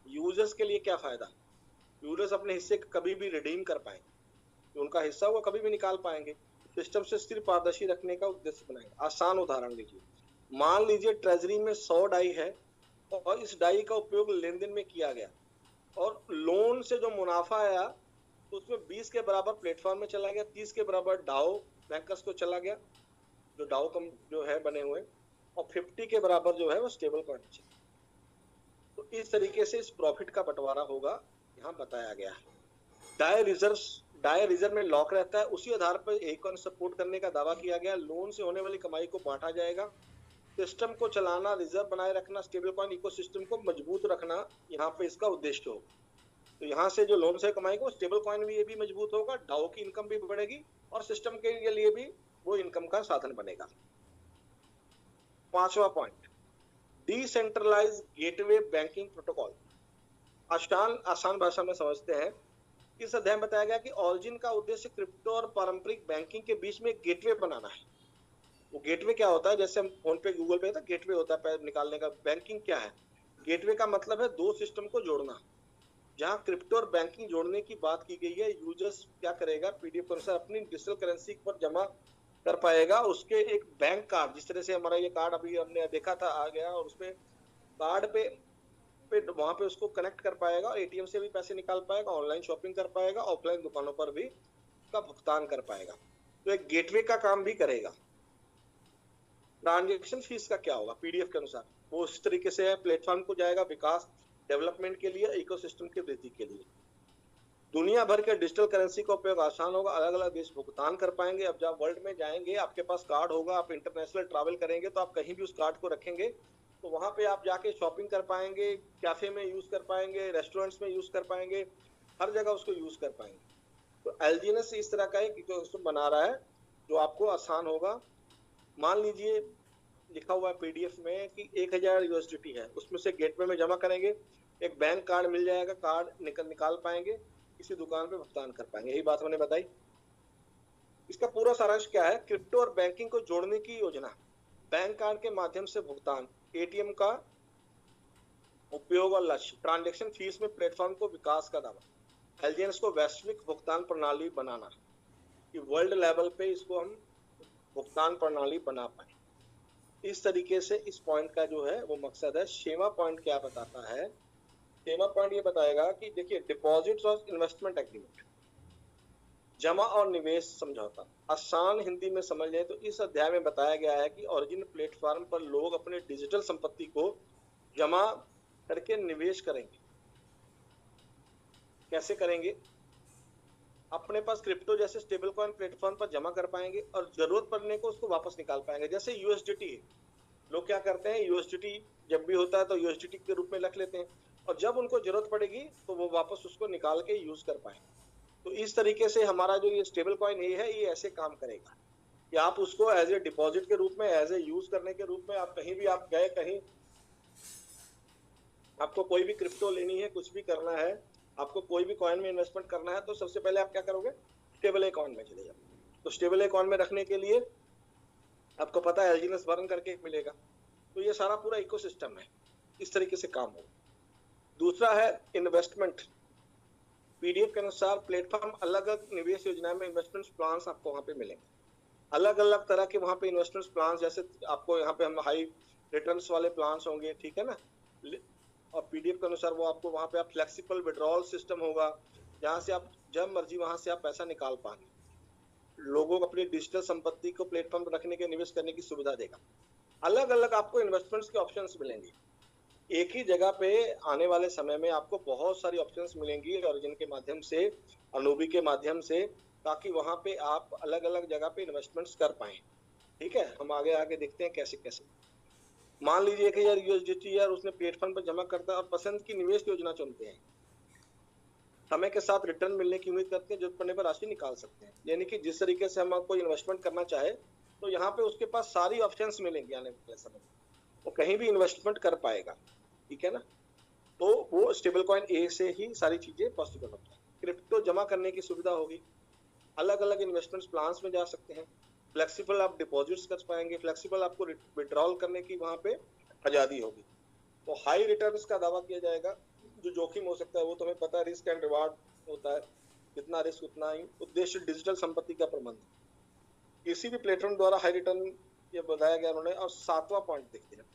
यूजर्स के लिए क्या फायदा? यूजर्स अपने हिस्से कभी भी रिडीम कर पाएंगे, तो उनका हिस्सा वो कभी भी निकाल पाएंगे। सिस्टम से स्थिर पारदर्शी रखने का उद्देश्य बनाएंगे। आसान उदाहरण लीजिए, मान लीजिए ट्रेजरी में 100 डाई है और इस डाई का उपयोग लेन देन में किया गया और लोन से जो मुनाफा आया तो उसमें 20 के बराबर प्लेटफॉर्म में चला गया, 30 के बराबर डाओ बैंकर्स को चला गया, जो डाओ कम जो है बने हुए, और 50 के बराबर जो है वो स्टेबल कॉइन। तो इस तरीके से इस प्रॉफिट का बंटवारा होगा, यहाँ बताया गया है। डाई रिजर्व में लॉक रहता है, उसी आधार पर एक को सपोर्ट करने का दावा किया गया। लोन से होने वाली कमाई को बांटा जाएगा। सिस्टम को चलाना, रिजर्व बनाए रखना, स्टेबल कॉइन इकोसिस्टम को मजबूत रखना, यहाँ पे इसका उद्देश्य होगा। तो यहाँ से जो लोन से कमाई को स्टेबल कॉइन भी ये भी मजबूत होगा, डाओ की इनकम भी बढ़ेगी और सिस्टम के लिए भी वो इनकम का साधन बनेगा। पांचवा point, decentralize gateway banking protocol. आसान भाषा में समझते हैं। इस अध्याय में बताया गया कि ऑरिजिन का उद्देश्य क्रिप्टो और पारंपरिक बैंकिंग के बीच में गेटवे बनाना है। वो गेटवे क्या होता है? जैसे हम फोन पे, गूगल पे, तो गेटवे होता है पैसे निकालने का। बैंकिंग क्या है? गेटवे का मतलब है दो सिस्टम को जोड़ना। जहां क्रिप्टो और बैंकिंग जोड़ने की बात की गई है, यूजर्स क्या करेगा, पीडीएफ के अनुसार अपनी डिजिटल करेंसी पर जमा कर पाएगा। उसके एक बैंक कार्ड, जिस तरह से हमारा ये कार्ड अभी हमने देखा था आ गया, और उसपे कार्ड पे वहां पे उसको कनेक्ट कर पाएगा, एटीएम से भी पैसे निकाल पाएगा, ऑनलाइन शॉपिंग कर पाएगा, ऑफलाइन दुकानों पर भी का भुगतान कर पाएगा। तो एक गेटवे का काम भी करेगा। ट्रांजेक्शन फीस का क्या होगा पीडीएफ के अनुसार, वो इस तरीके से है, प्लेटफॉर्म को जाएगा विकास डेवलपमेंट के लिए, इकोसिस्टम की वृद्धि के लिए। दुनिया भर के डिजिटल करेंसी का उपयोग आसान होगा, अलग अलग देश भुगतान कर पाएंगे। अब जब वर्ल्ड में जाएंगे, आपके पास कार्ड होगा, आप इंटरनेशनल ट्रैवल करेंगे तो आप कहीं भी उस कार्ड को रखेंगे, तो वहां पे आप जाके शॉपिंग कर पाएंगे, कैफे में यूज कर पाएंगे, रेस्टोरेंट्स में यूज कर पाएंगे, हर जगह उसको यूज कर पाएंगे। तो एलजीएनएस इस तरह का एक इकोसिस्टम बना रहा है जो आपको आसान होगा। मान लीजिए लिखा हुआ है पीडीएफ में कि 1000 यूएसडीटी है, उसमें से गेटवे में जमा करेंगे, एक बैंक कार्ड मिल जाएगा, कार्ड निकाल पाएंगे, किसी दुकान पे भुगतान कर पाएंगे। यही बात मैंने बताई। इसका पूरा सारांश क्या है, क्रिप्टो और बैंकिंग को जोड़ने की योजना, बैंक कार्ड के माध्यम से भुगतान, एटीएम का उपयोग और लक्ष्य, ट्रांजैक्शन फीस में प्लेटफॉर्म को विकास का दावा, एलजीएनएस को वैश्विक भुगतान प्रणाली बनाना, कि वर्ल्ड लेवल पे इसको हम भुगतान प्रणाली बना पाए। इस तरीके से इस पॉइंट का जो है वो मकसद है। शेमा पॉइंट क्या बताता है, शेमा पॉइंट ये बताएगा कि देखिए डिपॉजिट्स और इन्वेस्टमेंट एग्रीमेंट, जमा और निवेश समझौता, आसान हिंदी में समझ लें तो इस अध्याय में बताया गया है कि ओरिजिन प्लेटफॉर्म पर लोग अपने डिजिटल संपत्ति को जमा करके निवेश करेंगे। कैसे करेंगे, अपने पास क्रिप्टो जैसे स्टेबल कॉइन प्लेटफॉर्म पर जमा कर पाएंगे और जरूरत पड़ने को उसको वापस निकाल पाएंगे। जैसे यूएसडीटी, लोग क्या करते हैं, यूएसडीटी जब भी होता है तो यूएसडीटी के रूप में रख लेते हैं, और जब उनको जरूरत पड़ेगी तो वो वापस उसको निकाल के यूज कर पाएंगे। तो इस तरीके से हमारा जो ये स्टेबल कॉइन है ये ऐसे काम करेगा कि आप उसको एज ए डिपॉजिट के रूप में, एज ए यूज करने के रूप में, आप कहीं भी आप गए, कहीं आपको कोई भी क्रिप्टो लेनी है, कुछ भी करना है, आपको कोई भी कॉइन में इन्वेस्टमेंट करना है, तो सबसे पहले आप क्या करोगे, स्टेबल कॉइन में चले जाओ। तो स्टेबल कॉइन में रखने के लिए आपको पता है एलजीएनएस बर्न करके मिलेगा। तो ये सारा पूरा इकोसिस्टम है, इस तरीके से काम हो। दूसरा है इन्वेस्टमेंट। पीडीएफ के अनुसार प्लेटफॉर्म अलग अलग निवेश योजनाएं में इन्वेस्टमेंट प्लान आपको वहां पे मिलेंगे, अलग अलग तरह के वहां पे इन्वेस्टमेंट प्लान, जैसे आपको यहाँ पे हम हाई रिटर्न्स वाले प्लान होंगे, ठीक है ना। और पीडीएफ के अनुसार वो आपको वहां पे आप फ्लेक्सिबल विड्रॉल सिस्टम होगा, जहां से आप जब मर्जी वहां से आप पैसा निकाल पाएंगे। लोगों को अपनी डिजिटल संपत्ति को प्लेटफॉर्म पर रखने के, निवेश करने की सुविधा देगा। अलग अलग आपको इन्वेस्टमेंट्स के ऑप्शंस मिलेंगे। एक ही जगह पे आने वाले समय में आपको बहुत सारी ऑप्शंस मिलेंगी ओरिजिन के माध्यम से, अनूबी के माध्यम से, ताकि वहां पे आप अलग अलग जगह पे इन्वेस्टमेंट्स कर पाए। ठीक है, हम आगे आगे देखते हैं कैसे कैसे। मान लीजिए 1000 यूएसडीटी यार उसने प्लेटफॉर्म पर जमा करता है और पसंद की निवेश योजना चुनते हैं, समय के साथ रिटर्न मिलने की उम्मीद करते हैं, जरूरत पड़ने पर राशि निकाल सकते हैं। यानी कि जिस तरीके से हम आपको इन्वेस्टमेंट करना चाहे तो यहाँ पे उसके पास सारी ऑप्शंस मिलेंगे आने वाले समय में, वो कहीं भी इन्वेस्टमेंट कर पाएगा। ठीक है ना, तो वो स्टेबल कॉइन ए से ही सारी चीजें पॉसिबल होती है। क्रिप्टो जमा करने की सुविधा होगी, अलग अलग इन्वेस्टमेंट प्लान्स में जा सकते हैं, फ्लेक्सिबल आप डिपॉजिट्स कर पाएंगे, फ्लेक्सिबल आपको विड्रॉल करने की वहां पे आजादी होगी। तो हाई रिटर्न्स का दावा किया जाएगा, जो जोखिम हो सकता है वो तुम्हें पता है, रिस्क एंड रिवार्ड होता है, जितना रिस्क उतना ही। उद्देश्य डिजिटल संपत्ति का प्रबंध, किसी भी प्लेटफॉर्म द्वारा हाई रिटर्न ये बताया गया उन्होंने। और 7वां पॉइंट देखते हैं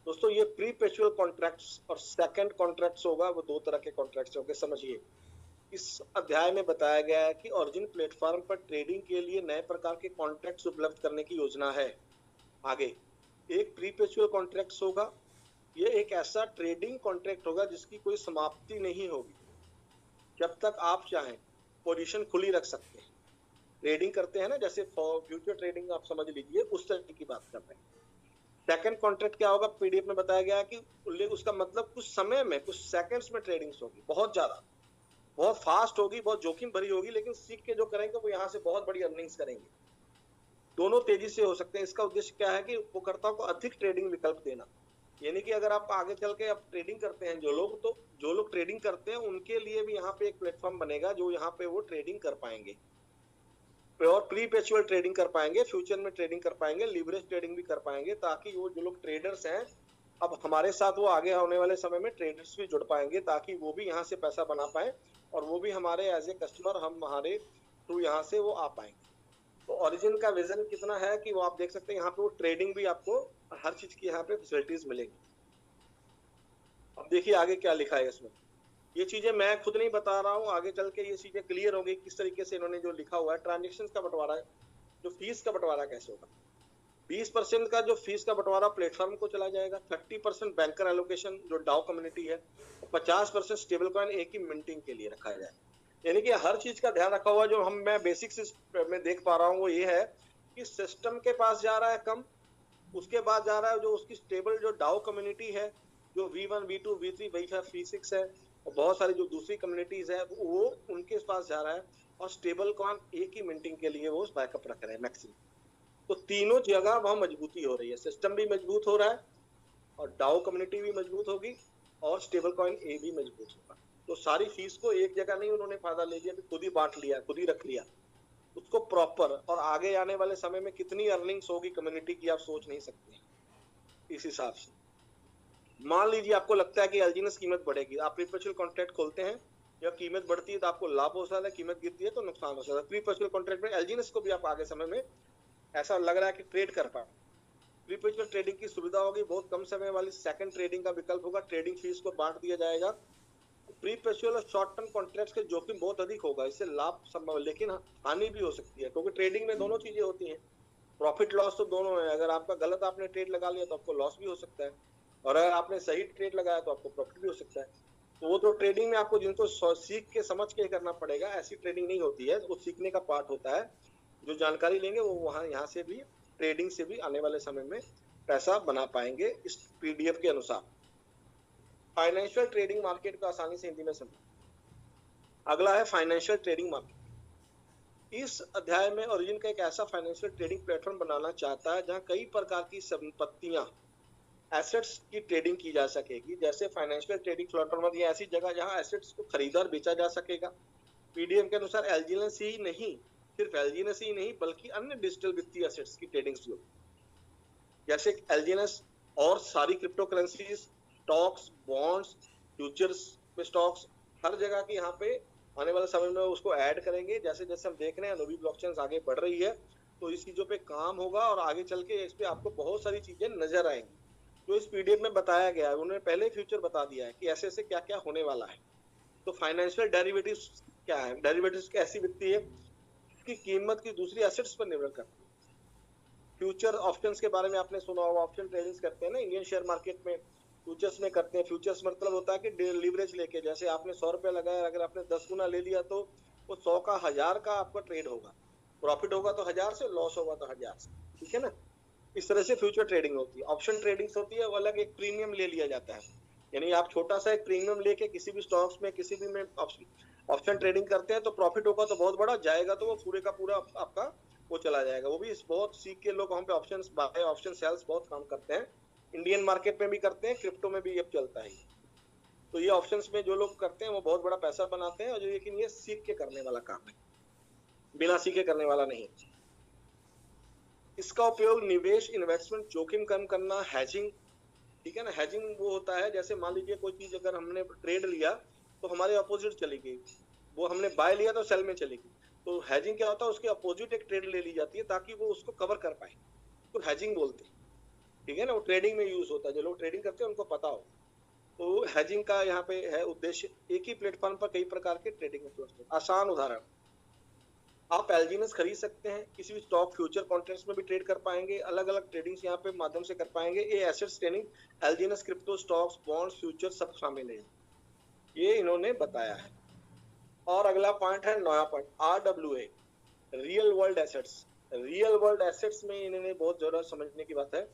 दोस्तों, ये प्री पेचुअल कॉन्ट्रैक्ट्स और सेकंड कॉन्ट्रैक्ट्स होगा, वो दो तरह के कॉन्ट्रैक्ट्स होंगे, समझिए। इस अध्याय में बताया गया है कि ओरिजिन प्लेटफॉर्म पर ट्रेडिंग के लिए नए प्रकार के कॉन्ट्रैक्ट्स उपलब्ध करने की योजना है। आगे एक प्री पेचुअल कॉन्ट्रैक्ट्स होगा, ये एक ऐसा ट्रेडिंग कॉन्ट्रैक्ट होगा जिसकी कोई समाप्ति नहीं होगी, जब तक आप चाहें पोजीशन खुली रख सकते हैं। ट्रेडिंग करते हैं ना, जैसे फ्यूचर ट्रेडिंग आप समझ लीजिए, उस तरह की बात कर रहे हैं। सेकंड कॉन्ट्रैक्ट क्या होगा, पीडीएफ में बताया गया है कि उसका मतलब कुछ समय में, कुछ सेकंड्स में ट्रेडिंग्स होगी, बहुत ज्यादा, बहुत फास्ट होगी, बहुत जोखिम भरी होगी, लेकिन सीख के जो करेंगे वो यहाँ से बहुत बड़ी अर्निंग्स करेंगे। दोनों तेजी से हो सकते हैं। इसका उद्देश्य क्या है कि उपभोक्ताओं को अधिक ट्रेडिंग विकल्प देना। यानी कि अगर आप आगे चल के आप ट्रेडिंग करते हैं जो लोग, तो जो लोग ट्रेडिंग करते हैं उनके लिए भी यहाँ पे एक प्लेटफॉर्म बनेगा जो यहाँ पे वो ट्रेडिंग कर पाएंगे, और प्री पेचुअल ट्रेडिंग कर पाएंगे, फ्यूचर में ट्रेडिंग कर पाएंगे, लीवरेज ट्रेडिंग भी कर पाएंगे, ताकि वो जो लोग ट्रेडर्स हैं अब हमारे साथ, वो आगे आने वाले समय में ट्रेडर्स भी जुड़ पाएंगे, ताकि वो भी यहाँ से पैसा बना पाए और वो भी हमारे एज ए कस्टमर, हम हमारे थ्रू यहाँ से वो आ पाएंगे। तो ओरिजिन का विजन कितना है कि वो आप देख सकते हैं यहाँ पे वो ट्रेडिंग भी आपको हर चीज की यहाँ पे फैसिलिटीज मिलेगी। अब देखिए आगे क्या लिखा है इसमें, ये चीजें मैं खुद नहीं बता रहा हूँ, आगे चल के ये चीजें क्लियर होगी किस तरीके से इन्होंने जो लिखा हुआ है। ट्रांजेक्शन का बंटवारा, जो फीस का बंटवारा कैसे होगा, 20% का जो फीस का बंटवारा प्लेटफॉर्म को चला जाएगा, 30% बैंकर एलोकेशन जो डाउ कम्युनिटी है, 50% स्टेबल कॉइन एक ही मिंटिंग के लिए रखा जाए। यानी कि हर चीज का ध्यान रखा हुआ। जो मैं बेसिक्स में देख पा रहा हूँ वो ये है कि सिस्टम के पास जा रहा है कम, उसके बाद जा रहा है जो उसकी स्टेबल जो डाउ कम्युनिटी है, जो V1 V2 V3 V5 V6 है, और बहुत सारी जो दूसरी कम्युनिटीज है वो उनके पास जा रहा है, और स्टेबल कॉइन एक ही मिंटिंग के लिए वो बैकअप रख रहे हैं मैक्सिमम। तो तीनों जगह वहां मजबूती हो रही है, सिस्टम भी मजबूत हो रहा है, और डाउ कम्युनिटी भी मजबूत होगी, और स्टेबल कॉइन ए भी मजबूत होगा। तो सारी फीस को एक जगह नहीं उन्होंने फायदा ले लिया, खुद ही बांट लिया, खुद ही रख लिया उसको प्रॉपर। और आगे आने वाले समय में कितनी अर्निंग्स होगी कम्युनिटी की आप सोच नहीं सकते। इस हिसाब से मान लीजिए आपको लगता है कि एलजीएनएस कीमत बढ़ेगी, आप परपेचुअल कॉन्ट्रैक्ट खोलते हैं, जब कीमत बढ़ती है तो आपको लाभ हो सकता है, कीमत गिरती है तो नुकसान हो सकता है। परपेचुअल कॉन्ट्रैक्ट में एलजीएनएस को भी आप आगे समय में ऐसा लग रहा है कि ट्रेड कर पाए। परपेचुअल ट्रेडिंग की सुविधा होगी, बहुत कम समय वाली सेकंड ट्रेडिंग का विकल्प होगा, ट्रेडिंग फीस को बांट दिया जाएगा। परपेचुअल और शॉर्ट टर्म कॉन्ट्रैक्ट्स के जोखिम बहुत अधिक होगा, इससे लाभ संभव लेकिन हानि भी हो सकती है, क्योंकि ट्रेडिंग में दोनों चीजें होती हैं, प्रॉफिट लॉस तो दोनों है। अगर आपका गलत आपने ट्रेड लगा लिया तो आपको लॉस भी हो सकता है, और अगर आपने सही ट्रेड लगाया तो आपको प्रॉफिट भी हो सकता है। तो वो तो ट्रेडिंग में आपको जिनको सीख के समझ के करना पड़ेगा, ऐसी ट्रेडिंग नहीं होती है, वो सीखने का पार्ट होता है। जो जानकारी लेंगे वो वहां यहाँ से भी ट्रेडिंग से भी आने वाले समय में पैसा बना पाएंगे इस पीडीएफ के अनुसार। फाइनेंशियल ट्रेडिंग मार्केट को आसानी से हिंदी में समझ। अगला है फाइनेंशियल ट्रेडिंग मार्केट। इस अध्याय में ओरिजिन का एक ऐसा फाइनेंशियल ट्रेडिंग प्लेटफॉर्म बनाना चाहता है जहां कई प्रकार की संपत्तियां, एसेट्स की ट्रेडिंग की जा सकेगी। जैसे फाइनेंशियल ट्रेडिंग प्लेटफॉर्म ये ऐसी जगह जहां एसेट्स को खरीदा और बेचा जा सकेगा। पीडीएफ के अनुसार एलजीएनएस ही नहीं, सिर्फ एलजीएनएस ही नहीं बल्कि अन्य डिजिटल वित्तीय एसेट्स की ट्रेडिंग होगी, जैसे एलजीएनएस और सारी crypto currencies, stocks, bonds, futures में स्टॉक्स, हर जगह की यहाँ पे आने वाले समय में उसको ऐड करेंगे। जैसे जैसे हम देख रहे हैं नवी ब्लॉकचेन आगे बढ़ रही है, तो इस चीजों पे काम होगा और आगे चल के इस पे आपको बहुत सारी चीजें नजर आएंगी जो इस पीडीएफ में बताया गया है। उन्होंने पहले फ्यूचर बता दिया है कि ऐसे ऐसे क्या क्या होने वाला है। तो फाइनेंशियल डेरिवेटिव्स क्या है, डेरिवेटिव्स की ऐसी वित्तीय की कीमत की दूसरी एसेट्स पर निर्भर करती है। फ्यूचर ऑप्शंस के बारे में आपने सुना होगा, ऑप्शन ट्रेडिंग करते हैं ना इंडियन शेयर मार्केट में, फ्यूचर्स में करते हैं। फ्यूचर्स मतलब होता है कि लीवरेज लेके, जैसे आपने 100 रुपया लगाया, अगर आपने 10 गुना ले लिया तो वो 100 का 1000 का आपका ट्रेड होगा, प्रॉफिट होगा तो 1000 से, लॉस होगा तो 1000 से, ठीक है ना। इस तरह से फ्यूचर ट्रेडिंग होती है। ऑप्शन ट्रेडिंग होती है वो अलग, एक प्रीमियम ले लिया जाता है, यानी आप छोटा सा एक प्रीमियम लेके किसी भी स्टॉक्स में किसी भी में ऑप्शन ट्रेडिंग करते हैं, तो प्रॉफिट होगा तो बहुत बड़ा, जाएगा तो वो पूरे का पूरा आपका वो चला जाएगा। वो भी बहुत सीख के लोग वहाँ पे ऑप्शन बाय ऑप्शन सेल्स बहुत काम करते हैं, इंडियन मार्केट में भी करते हैं, क्रिप्टो में भी अब चलता है। तो ये ऑप्शंस में जो लोग करते हैं वो बहुत बड़ा पैसा बनाते हैं, और लेकिन ये सीख के करने वाला काम है, बिना सीखे करने वाला नहीं। इसका उपयोग निवेश, इन्वेस्टमेंट, जोखिम कम करना, हैजिंग, ठीक है ना। हैजिंग वो होता है जैसे मान लीजिए कोई चीज अगर हमने ट्रेड लिया तो हमारे अपोजिट चली गई, वो हमने बाय लिया तो सेल में चली गई, तो हैजिंग क्या होता है, उसके अपोजिट एक ट्रेड ले ली जाती है ताकि वो उसको कवर कर पाए, तो हैजिंग बोलते हैं, ठीक है ना। वो ट्रेडिंग में यूज होता है, जो लोग ट्रेडिंग करते हैं उनको पता हो। तो हैजिंग का यहाँ पे है उद्देश्य, एक ही प्लेटफॉर्म पर कई प्रकार के ट्रेडिंग उपलब्ध। आसान उदाहरण, आप एलजीएनएस खरीद सकते हैं, किसी भी स्टॉक फ्यूचर कॉन्ट्रैक्ट्स में भी ट्रेड कर पाएंगे, अलग अलग ट्रेडिंग्स यहाँ पे माध्यम से कर पाएंगे। ये assets trading, एलजीएनएस, crypto, stocks, bonds, future सब शामिल है, ये इन्होंने बताया है। और अगला पॉइंट है नया point, RWA, real world assets. Real world assets में इन्होंने बहुत ज्यादा समझने की बात है।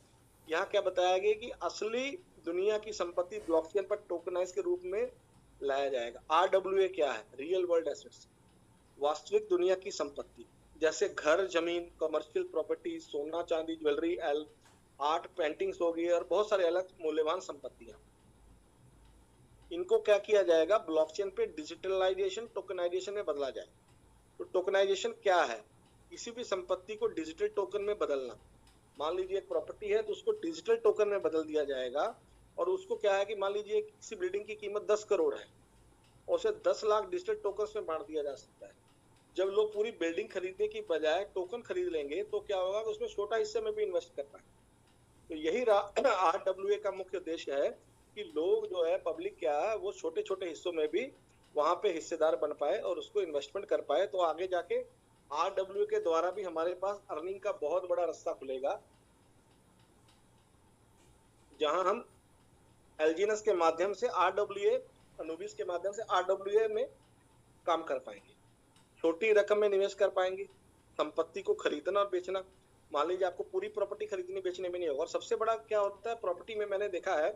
यहाँ क्या बताया गया कि असली दुनिया की संपत्ति ब्लॉकचेन पर टोकनाइज के रूप में लाया जाएगा। आरडब्ल्यूए क्या है, रियल वर्ल्ड एसेट्स, वास्तविक दुनिया की संपत्ति, जैसे घर, जमीन, कमर्शियल प्रॉपर्टी, सोना चांदी, ज्वेलरी, आर्ट, पेंटिंग्स हो गई, और बहुत सारे अलग मूल्यवान संपत्तियां। इनको क्या किया जाएगा, ब्लॉकचेन पे डिजिटलाइजेशन, टोकनाइजेशन में बदला जाए। तो टोकनाइजेशन क्या है, किसी भी संपत्ति को डिजिटल टोकन में बदलना। मान लीजिए एक प्रॉपर्टी है तो उसको डिजिटल टोकन में बदल दिया जाएगा, और उसको क्या है कि मान लीजिए किसी बिल्डिंग की कीमत 10 करोड़ है, और उसे 10 लाख डिजिटल टोकन में बांट दिया जा सकता है। जब लोग पूरी बिल्डिंग खरीदने की बजाय टोकन खरीद लेंगे तो क्या होगा कि उसमें छोटा हिस्से में भी इन्वेस्ट कर पाए। तो यही RWA का मुख्य उद्देश्य है कि लोग जो है, पब्लिक क्या है, वो छोटे छोटे हिस्सों में भी वहां पे हिस्सेदार बन पाए और उसको इन्वेस्टमेंट कर पाए। तो आगे जाके RWA के द्वारा भी हमारे पास अर्निंग का बहुत बड़ा रास्ता खुलेगा, जहां हम एलजीएनएस के माध्यम से RWA, अनुबिस के माध्यम से RWA में काम कर पाएंगे, छोटी रकम में निवेश कर पाएंगे, संपत्ति को खरीदना और बेचना। मान लीजिए आपको पूरी प्रॉपर्टी खरीदनी बेचने में नहीं होगा। और सबसे बड़ा क्या होता है प्रॉपर्टी में, मैंने देखा है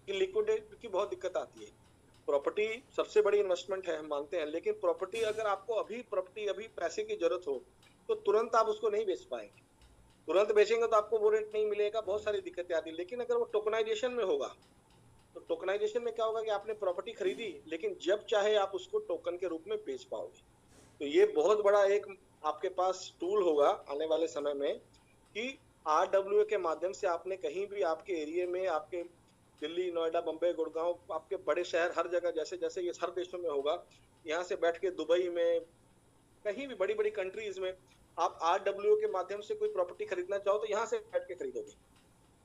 कि लिक्विडिटी की बहुत दिक्कत आती है। प्रॉपर्टी सबसे बड़ी इन्वेस्टमेंट है, हम मानते हैं, लेकिन प्रॉपर्टी अगर आपको अभी पैसे की जरूरत हो तो तुरंत आप उसको नहीं बेच पाएंगे। तुरंत बेचेंगे तो आपको वो रेट नहीं मिलेगा, बहुत सारी दिक्कतें आती है। लेकिन अगर वो टोकनाइजेशन में होगा तो टोकनाइजेशन में क्या होगा कि आपने प्रॉपर्टी खरीदी, लेकिन जब चाहे आप उसको टोकन के रूप में बेच पाओगे। तो ये बहुत बड़ा एक आपके पास टूल होगा आने वाले समय में कि RWA के माध्यम से आपने कहीं भी आपके एरिया में, आपके दिल्ली, नोएडा, बम्बई, गुड़गांव, आपके बड़े शहर, हर जगह, जैसे जैसे ये हर देशों में होगा, यहाँ से बैठ के दुबई में, कहीं भी बड़ी बड़ी कंट्रीज में आप RWA के माध्यम से कोई प्रॉपर्टी खरीदना चाहो तो यहाँ से बैठ के खरीदोगे।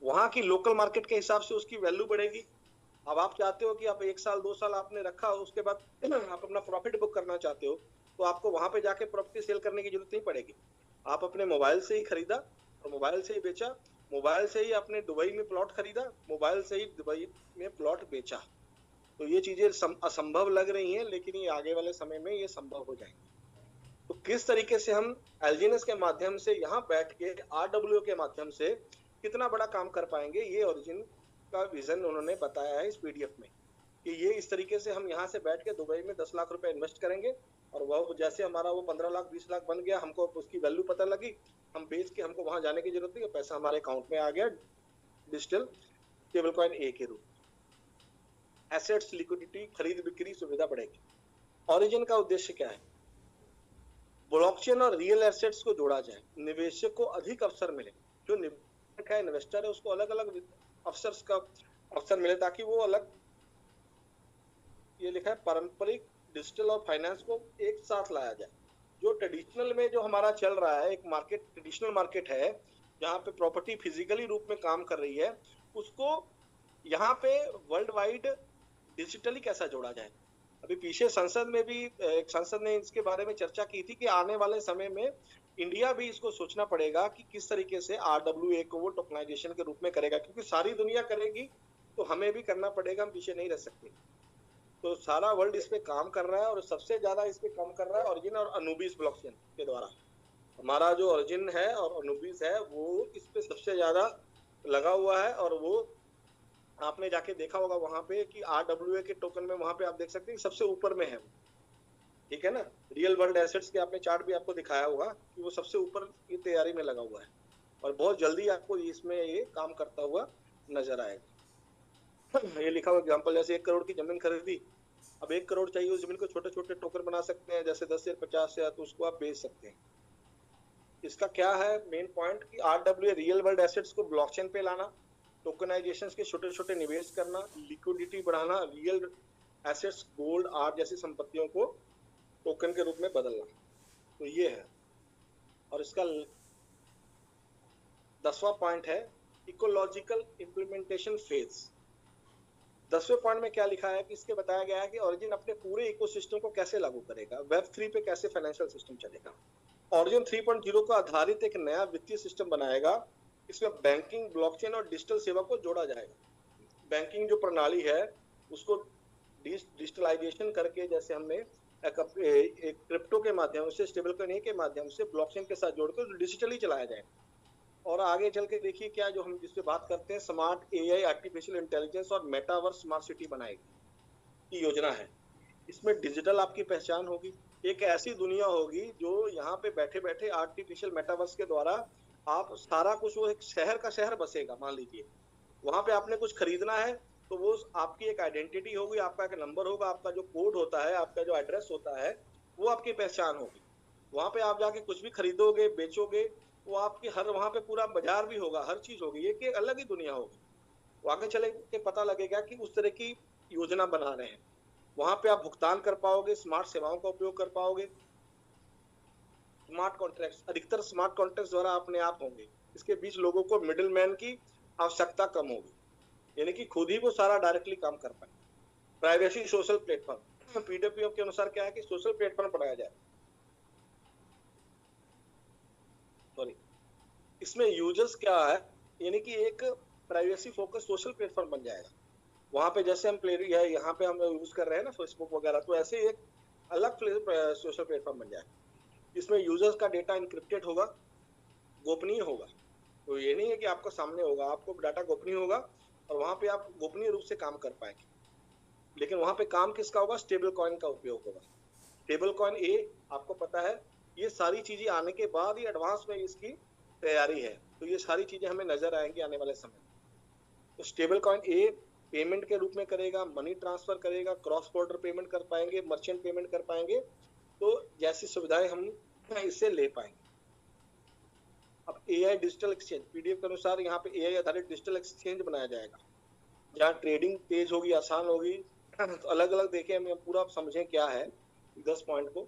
वहां की लोकल मार्केट के हिसाब से उसकी वैल्यू बढ़ेगी। अब आप चाहते हो कि आप 1 साल 2 साल आपने रखा, उसके बाद आप अपना प्रॉफिट बुक करना चाहते हो, तो आपको वहां पे जाके प्रॉपर्टी सेल करने की जरूरत नहीं पड़ेगी। आप अपने मोबाइल से ही खरीदा और मोबाइल से ही बेचा, मोबाइल से ही आपने दुबई में प्लॉट खरीदा, मोबाइल से ही दुबई में प्लॉट बेचा। तो ये चीजें असंभव लग रही हैं, लेकिन ये आगे वाले समय में ये संभव हो जाएंगे। तो किस तरीके से हम एलजीएनएस के माध्यम से यहाँ बैठ के RWA के माध्यम से कितना बड़ा काम कर पाएंगे, ये ओरिजिन का विजन उन्होंने बताया है इस PDF में, कि ये इस तरीके से हम यहाँ से बैठ के दुबई में 10 लाख रुपए इन्वेस्ट करेंगे और वह जैसे हमारा वो 15 लाख 20 लाख बन गया, हमको उसकी वैल्यू पता लगी, हम बेच के, हमको वहां जाने की जरूरत नहीं, पैसा हमारे अकाउंट में आ गया डिजिटल स्टेबल कॉइन A के रूप में। एसेट्स, लिक्विडिटी, खरीद बिक्री सुविधा बढ़ेगी। ओरिजिन का उद्देश्य क्या है? ब्लॉकचेन और रियल एसेट्स को जोड़ा जाए, निवेशक को अधिक अवसर मिले, जो निवेशक है, इन्वेस्टर है, उसको अलग अलग अवसर मिले, ताकि वो अलग, ये लिखा है, पारंपरिक, डिजिटल और फाइनेंस को एक साथ लाया जाए। जो ट्रेडिशनल में जो हमारा चल रहा है, एक मार्केट, ट्रेडिशनल मार्केट है जहाँ पे प्रॉपर्टी फिजिकली रूप में काम कर रही है, उसको यहाँ पे वर्ल्ड वाइड डिजिटली कैसा जोड़ा जाए। अभी पीछे संसद में भी एक सांसद ने इसके बारे में चर्चा की थी कि आने वाले समय में इंडिया भी इसको सोचना पड़ेगा कि किस तरीके से RWA को वो टोकनाइजेशन के रूप में करेगा, क्योंकि सारी दुनिया करेगी तो हमें भी करना पड़ेगा, हम पीछे नहीं रह सकते। तो सारा वर्ल्ड इस पे काम कर रहा है और सबसे ज्यादा इस पे काम कर रहा है ओरिजिन और अनुबिस ब्लॉकचेन के द्वारा। हमारा जो ओरिजिन है और अनुबिस है वो इस पे सबसे ज्यादा लगा हुआ है। और वो आपने जाके देखा होगा वहां पे कि RWA के टोकन में वहां पे आप देख सकते हैं सबसे ऊपर में है वो, ठीक है ना। रियल वर्ल्ड एसेट्स के आपने चार्ट भी आपको दिखाया होगा कि वो सबसे ऊपर की तैयारी में लगा हुआ है और बहुत जल्दी आपको इसमें ये काम करता हुआ नजर आएगा। ये लिखा हुआ एग्जाम्पल, जैसे 1 करोड़ की जमीन खरीदी, अब 1 करोड़ चाहिए, उस जमीन को छोटे छोटे टोकन बना सकते हैं, जैसे 10 शेयर 50 शेयर, तो उसको आप बेच सकते हैं। इसका क्या है मेन पॉइंट कि RWA रियल वर्ल्ड एसेट्स को ब्लॉकचेन पे लाना, टोकनाइजेशंस के छोटे छोटे निवेश करना, लिक्विडिटी बढ़ाना, रियल एसेट्स, गोल्ड, आर्ट जैसी संपत्तियों को टोकन के रूप में बदलना। तो ये है। और इसका 10वां पॉइंट है इकोलॉजिकल इंप्लीमेंटेशन फेज। 10वें पॉइंट में क्या लिखा है कि इसके बताया गया है कि ओरिजिन अपने पूरे इकोसिस्टम को कैसे लागू करेगा, Web3 पे कैसे फाइनेंशियल सिस्टम चलेगा। ओरिजिन 3.0 को आधारित एक नया वित्तीय सिस्टम बनाएगा। इसमें बैंकिंग, ब्लॉकचेन और डिजिटल सेवा को जोड़ा जाएगा। बैंकिंग जो प्रणाली है उसको डिजिटलाइजेशन करके, जैसे हमने एक क्रिप्टो के माध्यम से, स्टेबल कॉइन के माध्यम से, ब्लॉकचेन के साथ जोड़कर डिजिटली चलाया जाएगा। और आगे चल के देखिए क्या जो हम जिसपे बात करते हैं, स्मार्ट AI, आर्टिफिशियल इंटेलिजेंस और मेटावर्स स्मार्ट सिटी बनाएगी की योजना है। इसमें डिजिटल आपकी पहचान होगी, एक ऐसी दुनिया होगी जो यहाँ पे बैठे बैठे आर्टिफिशियल मेटावर्स के द्वारा आप सारा कुछ, वो एक शहर का शहर बसेगा। मान लीजिए वहां पे आपने कुछ खरीदना है तो वो आपकी एक आइडेंटिटी होगी, आपका एक नंबर होगा, आपका जो कोड होता है, आपका जो एड्रेस होता है, वो आपकी पहचान होगी। वहां पे आप जाके कुछ भी खरीदोगे, बेचोगे, वो आपकी हर, वहां पे पूरा बाजार भी होगा, हर चीज होगी, ये अलग ही दुनिया होगी। वो आगे चले के पता लगेगा कि उस तरह की योजना बना रहे हैं। वहां पे आप भुगतान कर पाओगे, स्मार्ट सेवाओं का उपयोग कर पाओगे, स्मार्ट कॉन्ट्रैक्ट्स, अधिकतर स्मार्ट कॉन्ट्रैक्ट्स द्वारा अपने आप होंगे। इसके बीच लोगों को मिडिल मैन की आवश्यकता कम होगी, यानी कि खुद ही वो सारा डायरेक्टली काम कर पाए। प्राइवेसी सोशल प्लेटफॉर्म, पीडब्ल्यूएफ के अनुसार क्या है कि सोशल प्लेटफॉर्म बनाया जाए, सॉरी, इसमें यूजर्स क्या है, यानी कि एक प्राइवेसी फोकस सोशल प्लेटफॉर्म बन जाएगा। वहां पे जैसे हम यहाँ पे हम यूज कर रहे हैं ना फेसबुक वगैरह, तो ऐसे एक अलग सोशल प्लेटफॉर्म बन जाएगा। इसमें यूजर्स का डेटा इंक्रिप्टेड होगा, गोपनीय होगा। तो ये नहीं है कि आपको सामने होगा, आपको डाटा गोपनीय होगा और वहां पे आप गोपनीय रूप से काम कर पाएंगे। लेकिन वहां पे काम किसका होगा? स्टेबल कॉइन का उपयोग होगा। स्टेबल कॉइन ए, आपको पता है ये सारी चीजें आने के बाद ही एडवांस में इसकी तैयारी है, तो ये सारी चीजें हमें नजर आएंगी आने वाले समय में। तो स्टेबल कॉइन ए पेमेंट के रूप में करेगा, मनी ट्रांसफर करेगा, क्रॉस बॉर्डर पेमेंट कर पाएंगे, मर्चेंट पेमेंट कर पाएंगे, तो जैसी सुविधाएं हम इससे ले पाएंगे। अब एआई डिजिटल एक्सचेंज, पीडीएफ के अनुसार यहाँ पे एआई आधारित डिजिटल एक्सचेंज बनाया जाएगा, जहाँ ट्रेडिंग तेज होगी, आसान होगी। तो अलग अलग देखें, हम पूरा समझें क्या है 10 पॉइंट को।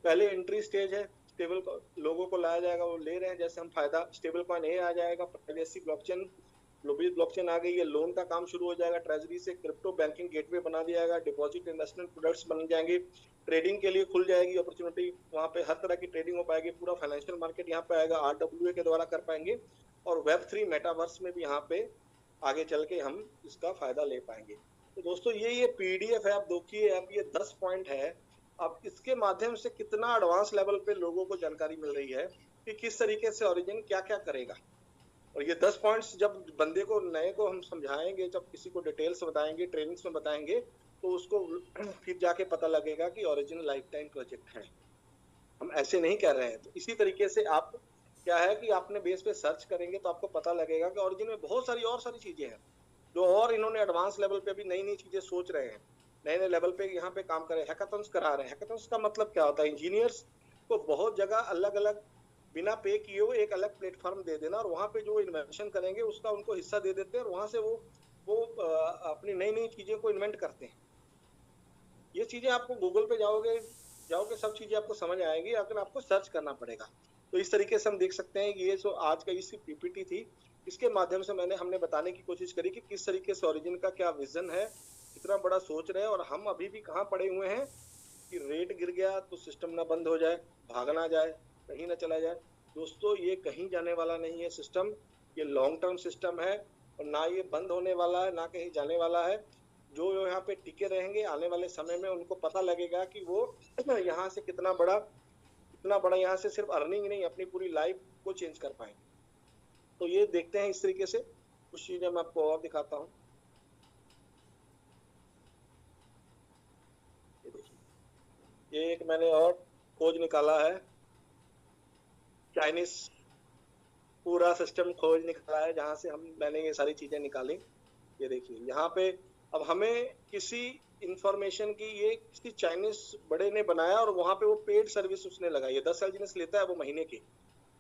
पहले एंट्री स्टेज है, स्टेबल लोगों को लाया जाएगा, वो ले रहे हैं, जैसे हम फायदा स्टेबल कॉइन ए आ जाएगा, प्राइवेसी ब्लॉकचेन, ग्लोबल ब्लॉकचेन आ गई है, लोन का काम शुरू हो जाएगा, ट्रेजरी से क्रिप्टो बैंकिंग गेटवे बना दिया जाएगा, डिपॉजिट इन्वेस्टमेंट प्रोडक्ट्स बन जाएंगे, ट्रेडिंग के लिए खुल जाएगी अपॉर्चुनिटी, वहां पे हर तरह की ट्रेडिंग हो पाएगी, पूरा फाइनेंशियल मार्केट यहाँ पे आएगा, आरडब्ल्यूए के द्वारा कर पाएंगे, और वेब3 मेटावर्स में भी यहाँ पे आगे चल के हम इसका फायदा ले पाएंगे। तो दोस्तों ये पीडीएफ है, आप देखिए, अब ये 10 पॉइंट है। अब इसके माध्यम से कितना एडवांस लेवल पे लोगों को जानकारी मिल रही है कि किस तरीके से ओरिजिन क्या क्या करेगा। और ये 10 पॉइंट्स जब बंदे को, नए को हम समझाएंगे, जब किसी को डिटेल्स बताएंगे, ट्रेनिंग्स में बताएंगे, तो उसको फिर जाके पता लगेगा कि ओरिजिन लाइफ टाइम प्रोजेक्ट है, हम ऐसे नहीं कर रहे हैं। तो इसी तरीके से आप क्या है कि आपने बेस पे सर्च करेंगे तो आपको पता लगेगा कि ओरिजिन में बहुत सारी चीजें हैं जो और इन्होंने एडवांस लेवल पे अभी नई नई चीजें सोच रहे हैं, नए नए लेवल पे यहाँ पे काम कर रहे हैं, हैकाथॉन्स करा रहे हैं। हैकाथॉन्स का मतलब क्या होता है? इंजीनियर्स को बहुत जगह अलग अलग बिना पे किए हुए एक अलग प्लेटफॉर्म दे देना, और वहां पे जो इन्वेंशन करेंगे उसका उनको हिस्सा दे देते हैं, और वहां से वो अपनी नई नई चीजें को इन्वेंट करते हैं। ये चीजें आपको गूगल पे जाओगे सब चीजें आपको समझ आएगी, अगर आपको सर्च करना पड़ेगा। तो इस तरीके से हम देख सकते हैं कि ये जो आज का इसकी पीपीटी थी, इसके माध्यम से हमने बताने की कोशिश करी कि किस तरीके से ओरिजिन का क्या विजन है, कितना बड़ा सोच रहे हैं, और हम अभी भी कहाँ पड़े हुए हैं कि रेट गिर गया तो सिस्टम ना बंद हो जाए, भाग ना जाए, कहीं ना चला जाए। दोस्तों ये कहीं जाने वाला नहीं है सिस्टम, ये लॉन्ग टर्म सिस्टम है, और ना ये बंद होने वाला है, ना कहीं जाने वाला है। जो यहाँ पे टिके रहेंगे आने वाले समय में, उनको पता लगेगा कि वो यहाँ से कितना बड़ा यहाँ से सिर्फ अर्निंग नहीं, अपनी पूरी लाइफ को चेंज कर पाएंगे। तो ये देखते हैं, इस तरीके से कुछ चीजें मैं आपको और दिखाता हूँ। ये एक मैंने और खोज निकाला है, चाइनीज पूरा सिस्टम खोज निकाला है, जहां से मैंने ये सारी चीजें निकाली। ये देखिए यहाँ पे, अब हमें किसी इंफॉर्मेशन की, ये किसी चाइनीज बड़े ने बनाया, और वहां पे वो पेड सर्विस उसने लगाई है, 10 एलजीएस लेता है वो महीने की,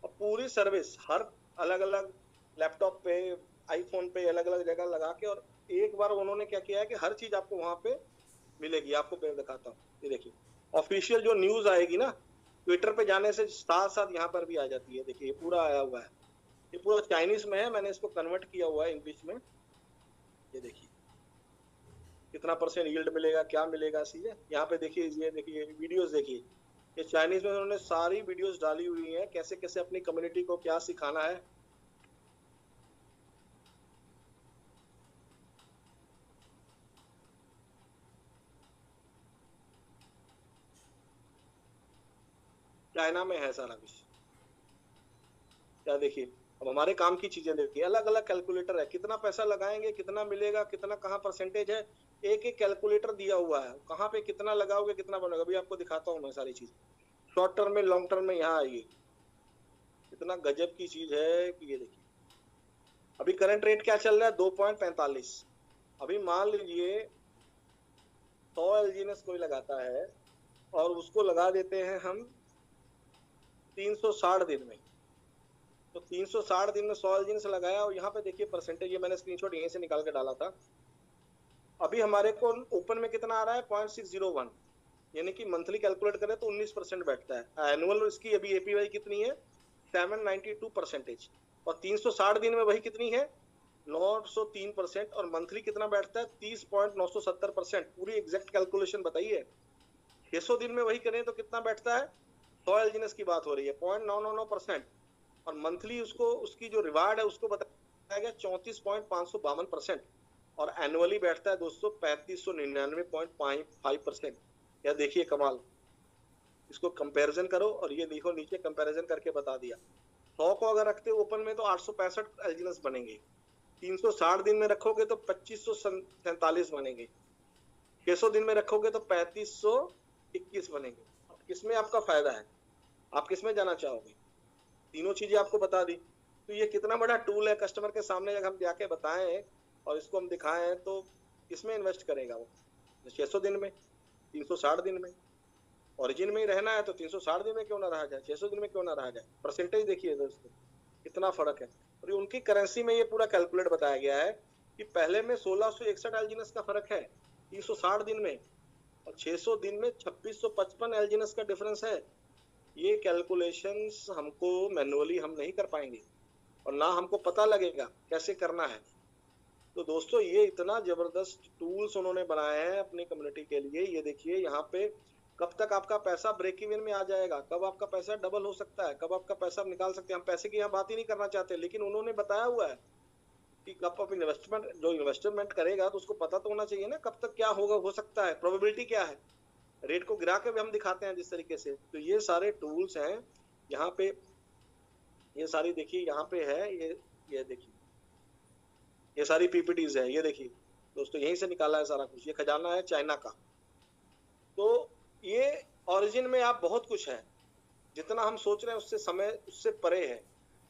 और पूरी सर्विस हर अलग अलग लैपटॉप पे, आईफोन पे, अलग अलग जगह लगा के, और एक बार उन्होंने क्या किया है कि हर चीज आपको वहां पे मिलेगी। आपको मैं दिखाता हूँ, ये देखिए ऑफिशियल जो न्यूज आएगी ना, ट्विटर पे जाने से साथ साथ यहाँ पर भी आ जाती है। देखिए ये पूरा आया हुआ है, ये पूरा चाइनीज में है, मैंने इसको कन्वर्ट किया हुआ है इंग्लिश में। ये देखिए कितना % यील्ड मिलेगा, क्या मिलेगा, चीजें यहाँ पे देखिए। ये देखिए वीडियोस देखिए, ये चाइनीज में उन्होंने सारी वीडियोस डाली हुई है, कैसे कैसे अपनी कम्युनिटी को क्या सिखाना है। चाइना में है सारा कुछ, क्या देखिए। अब हमारे काम की चीजें देखिए, अलग अलग कैलकुलेटर है, कितना पैसा लगाएंगे, कितना मिलेगा, कितना कहाँ % है, एक एक कैलकुलेटर दिया हुआ है, कहाँ पे कितना लगाओगे कितना बनेगा। अभी आपको दिखाता हूँ मैं सारी चीज, शॉर्ट टर्म में, लॉन्ग टर्म में, यहाँ आइए, इतना गजब की चीज है कि ये देखिए। अभी करंट रेट क्या चल रहा है? 2.45। अभी मान लीजिए 100 एलजीएस कोई लगाता है, और उसको लगा देते हैं हम 360 दिन में, तो 360 दिन में 100 एलजीएस लगाया, और यहाँ पे देखिए %, ये मैंने स्क्रीनशॉट यहीं से निकाल के डाला था। अभी हमारे को ओपन में कितना आ रहा है? 0.601, यानी कि मंथली कैलकुलेट करें तो 19% बैठता है। एनुअल इसकी अभी एपीवाई कितनी है, 792%, और 360 दिन में वही कितनी है, 903%, और मंथली कितना बैठता है, 30.970%। पूरी एग्जैक्ट कैलकुलेशन बताइए। 600 दिन में वही करें तो कितना बैठता है, 100 एलजीएनएस की बात हो रही है, 0.999%, और मंथली उसको उसकी जो रिवार्ड है उसको बताया गया 34.552%, और एनुअली बैठता है दोस्तों 3599.5%। या देखिए कमाल, इसको कंपैरिजन करो और ये देखो नीचे कंपैरिजन करके बता दिया। 100 को अगर रखते ओपन में तो 865 एलजीएनएस बनेंगे, 360 दिन में रखोगे तो 2547 बनेंगे, 600 दिन में रखोगे तो 3521 बनेंगे। अब किसमें आपका फायदा है, आप किसमें जाना चाहोगे, तीनों चीजें आपको बता दी। तो ये कितना बड़ा टूल है, कस्टमर के सामने अगर हम जाके बताएं और इसको हम दिखाएं तो इसमें इन्वेस्ट करेगा वो 600 दिन में, 360 दिन में। ओरिजिन में ही रहना है तो 360 दिन में क्यों ना रहा जाए, 600 दिन में क्यों ना रहा जाए। परसेंटेज देखिए दोस्तों कितना फर्क है। और उनकी करेंसी में ये पूरा कैलकुलेट बताया गया है कि पहले में 1661 एलजीएनएस का फर्क है 360 दिन में, और 600 दिन में 2655 एलजीएनएस का डिफरेंस है। ये कैलकुलेशंस हमको मैनुअली हम नहीं कर पाएंगे और ना हमको पता लगेगा कैसे करना है। तो दोस्तों ये इतना जबरदस्त टूल्स उन्होंने बनाए हैं अपनी कम्युनिटी के लिए। ये देखिए यहाँ पे कब तक आपका पैसा ब्रेक इवन में आ जाएगा, कब आपका पैसा डबल हो सकता है, कब आपका पैसा आप निकाल सकते हैं। हम पैसे की यहाँ बात ही नहीं करना चाहते, लेकिन उन्होंने बताया हुआ है कि कब आप इन्वेस्टमेंट, जो इन्वेस्टमेंट करेगा तो उसको पता तो होना चाहिए ना कब तक क्या होगा, हो सकता है, प्रोबेबिलिटी क्या है। रेट को गिरा के भी हम दिखाते हैं जिस तरीके से। तो ये सारे टूल्स हैं यहाँ पे, ये सारी देखिए यहाँ पे है, ये देखिए ये सारी पीपीटीज है, ये देखिए दोस्तों यहीं से निकाला है सारा कुछ। ये खजाना है चाइना का। तो ये ओरिजिन में आप बहुत कुछ है, जितना हम सोच रहे हैं उससे समय उससे परे है।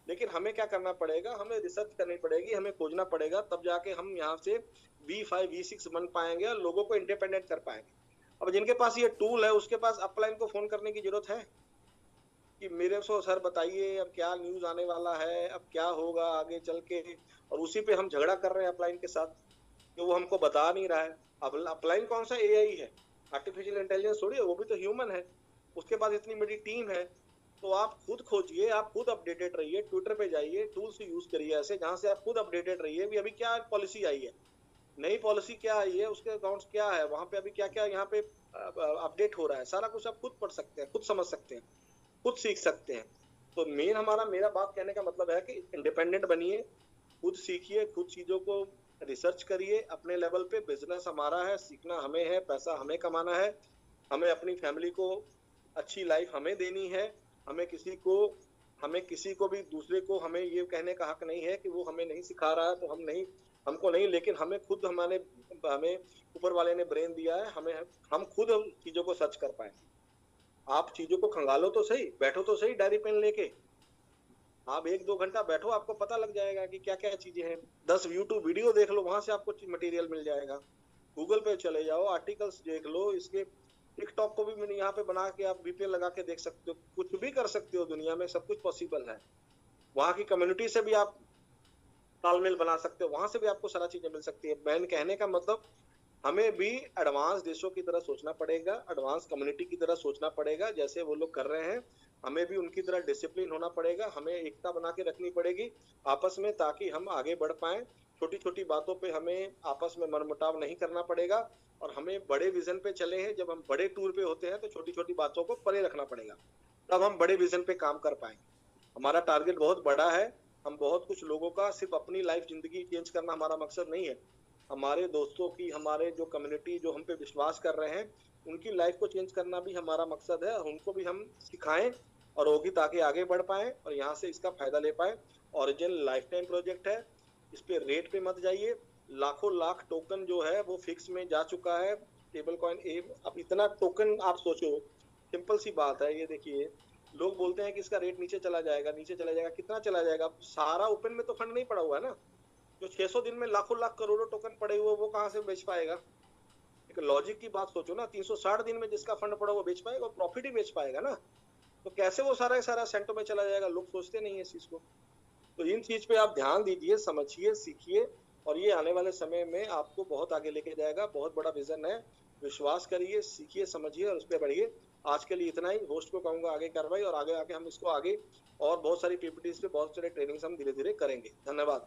लेकिन हमें क्या करना पड़ेगा, हमें रिसर्च करनी पड़ेगी, हमें खोजना पड़ेगा, तब जाके हम यहाँ से V5 V6 बन पाएंगे और लोगों को इंडिपेंडेंट कर पाएंगे। अब जिनके पास ये टूल है उसके पास अपलाइन को फोन करने की जरूरत है कि मेरे को सर बताइए अब क्या न्यूज आने वाला है, अब क्या होगा आगे चल के, और उसी पे हम झगड़ा कर रहे हैं अपलाइन के साथ कि वो हमको बता नहीं रहा है। अब अपलाइन कौन सा एआई है, आर्टिफिशियल इंटेलिजेंस थोड़ी है, वो भी तो ह्यूमन है, उसके पास इतनी बड़ी टीम है। तो आप खुद खोजिए, आप खुद अपडेटेड रहिए, ट्विटर पे जाइए, टूल्स यूज करिए ऐसे जहां से आप खुद अपडेटेड रहिए भी अभी क्या पॉलिसी आई है, नई पॉलिसी क्या आई है, उसके अकाउंट्स क्या है, वहां पे अभी क्या क्या यहाँ पे अपडेट हो रहा है, सारा कुछ आप खुद पढ़ सकते हैं, खुद समझ सकते हैं, खुद सीख सकते हैं। तो मेरा बात कहने का मतलब है कि इंडिपेंडेंट बनिए, खुद सीखिए, खुद चीजों को रिसर्च करिए अपने लेवल पे। बिजनेस हमारा है, सीखना हमें है, पैसा हमें कमाना है, हमें अपनी फैमिली को अच्छी लाइफ हमें देनी है। हमें किसी को भी दूसरे को हमें ये कहने का हक नहीं है कि वो हमें नहीं सिखा रहा है तो हमको नहीं, लेकिन हमें खुद हमें ऊपर वाले ने ब्रेन दिया है, हम खुद चीजों को सर्च कर पाए। आप चीजों को खंगालो तो सही, बैठो तो सही डायरी पेन लेके, आप 1-2 घंटा बैठो, आपको पता लग जाएगा कि क्या क्या चीजें हैं। 10 यूट्यूब वीडियो देख लो, वहां से आपको मटेरियल मिल जाएगा। गूगल पे चले जाओ, आर्टिकल्स देख लो। इसके टिकटॉक को भी मैंने यहाँ पे बना के आप वीपीएन लगा के देख सकते हो, कुछ भी कर सकते हो, दुनिया में सब कुछ पॉसिबल है। वहाँ की कम्युनिटी से भी आप तालमेल बना सकते हो, वहां से भी आपको सारा चीजें मिल सकती है। मैन कहने का मतलब हमें भी एडवांस देशों की तरह सोचना पड़ेगा, एडवांस कम्युनिटी की तरह सोचना पड़ेगा, जैसे वो लोग कर रहे हैं हमें भी उनकी तरह डिसिप्लिन होना पड़ेगा, हमें एकता बना के रखनी पड़ेगी आपस में, ताकि हम आगे बढ़ पाए। छोटी छोटी बातों पे हमें आपस में मनमुटाव नहीं करना पड़ेगा, और हमें बड़े विजन पे चले हैं। जब हम बड़े टूर पे होते हैं तो छोटी छोटी बातों को परे रखना पड़ेगा, तब हम बड़े विजन पे काम कर पाएंगे। हमारा टारगेट बहुत बड़ा है, हम बहुत कुछ लोगों का, सिर्फ अपनी लाइफ जिंदगी चेंज करना हमारा मकसद नहीं है, हमारे दोस्तों की, हमारे जो कम्युनिटी जो हम पे विश्वास कर रहे हैं उनकी लाइफ को चेंज करना भी हमारा मकसद है, और उनको भी हम सिखाएं और होगी ताकि आगे बढ़ पाए और यहाँ से इसका फायदा ले पाए। ओरिजिन लाइफ टाइम प्रोजेक्ट है, इस पे रेट पे मत जाइए। लाखों लाख टोकन जो है वो फिक्स में जा चुका है, स्टेबल कॉइन ए। अब इतना टोकन आप सोचो, सिंपल सी बात है, ये देखिए लोग बोलते हैं कि इसका रेट नीचे चला जाएगा, नीचे चला जाएगा, कितना चला जाएगा, सारा ओपन में तो फंड नहीं पड़ा हुआ है ना। जो 600 दिन में लाखों लाख करोड़ों टोकन पड़े हुए वो कहाँ से बेच पाएगा। एक लॉजिक की बात सोचो ना, 360 दिन में जिसका फंड पड़ा वो बेच पाएगा, प्रॉफिट ही बेच पाएगा ना। तो कैसे वो सारा सेंटों में चला जाएगा, लोग सोचते नहीं है इस चीज को। तो इन चीज पे आप ध्यान दीजिए, समझिए, सीखिए, और ये आने वाले समय में आपको बहुत आगे लेके जाएगा। बहुत बड़ा विजन है, विश्वास करिए, सीखिए, समझिए और उस पर बढ़िए। आज के लिए इतना ही। होस्ट को कहूंगा आगे कार्रवाई, और आगे आके हम इसको आगे और बहुत सारी पीपीटीज पे बहुत सारे ट्रेनिंग्स हम धीरे धीरे करेंगे। धन्यवाद।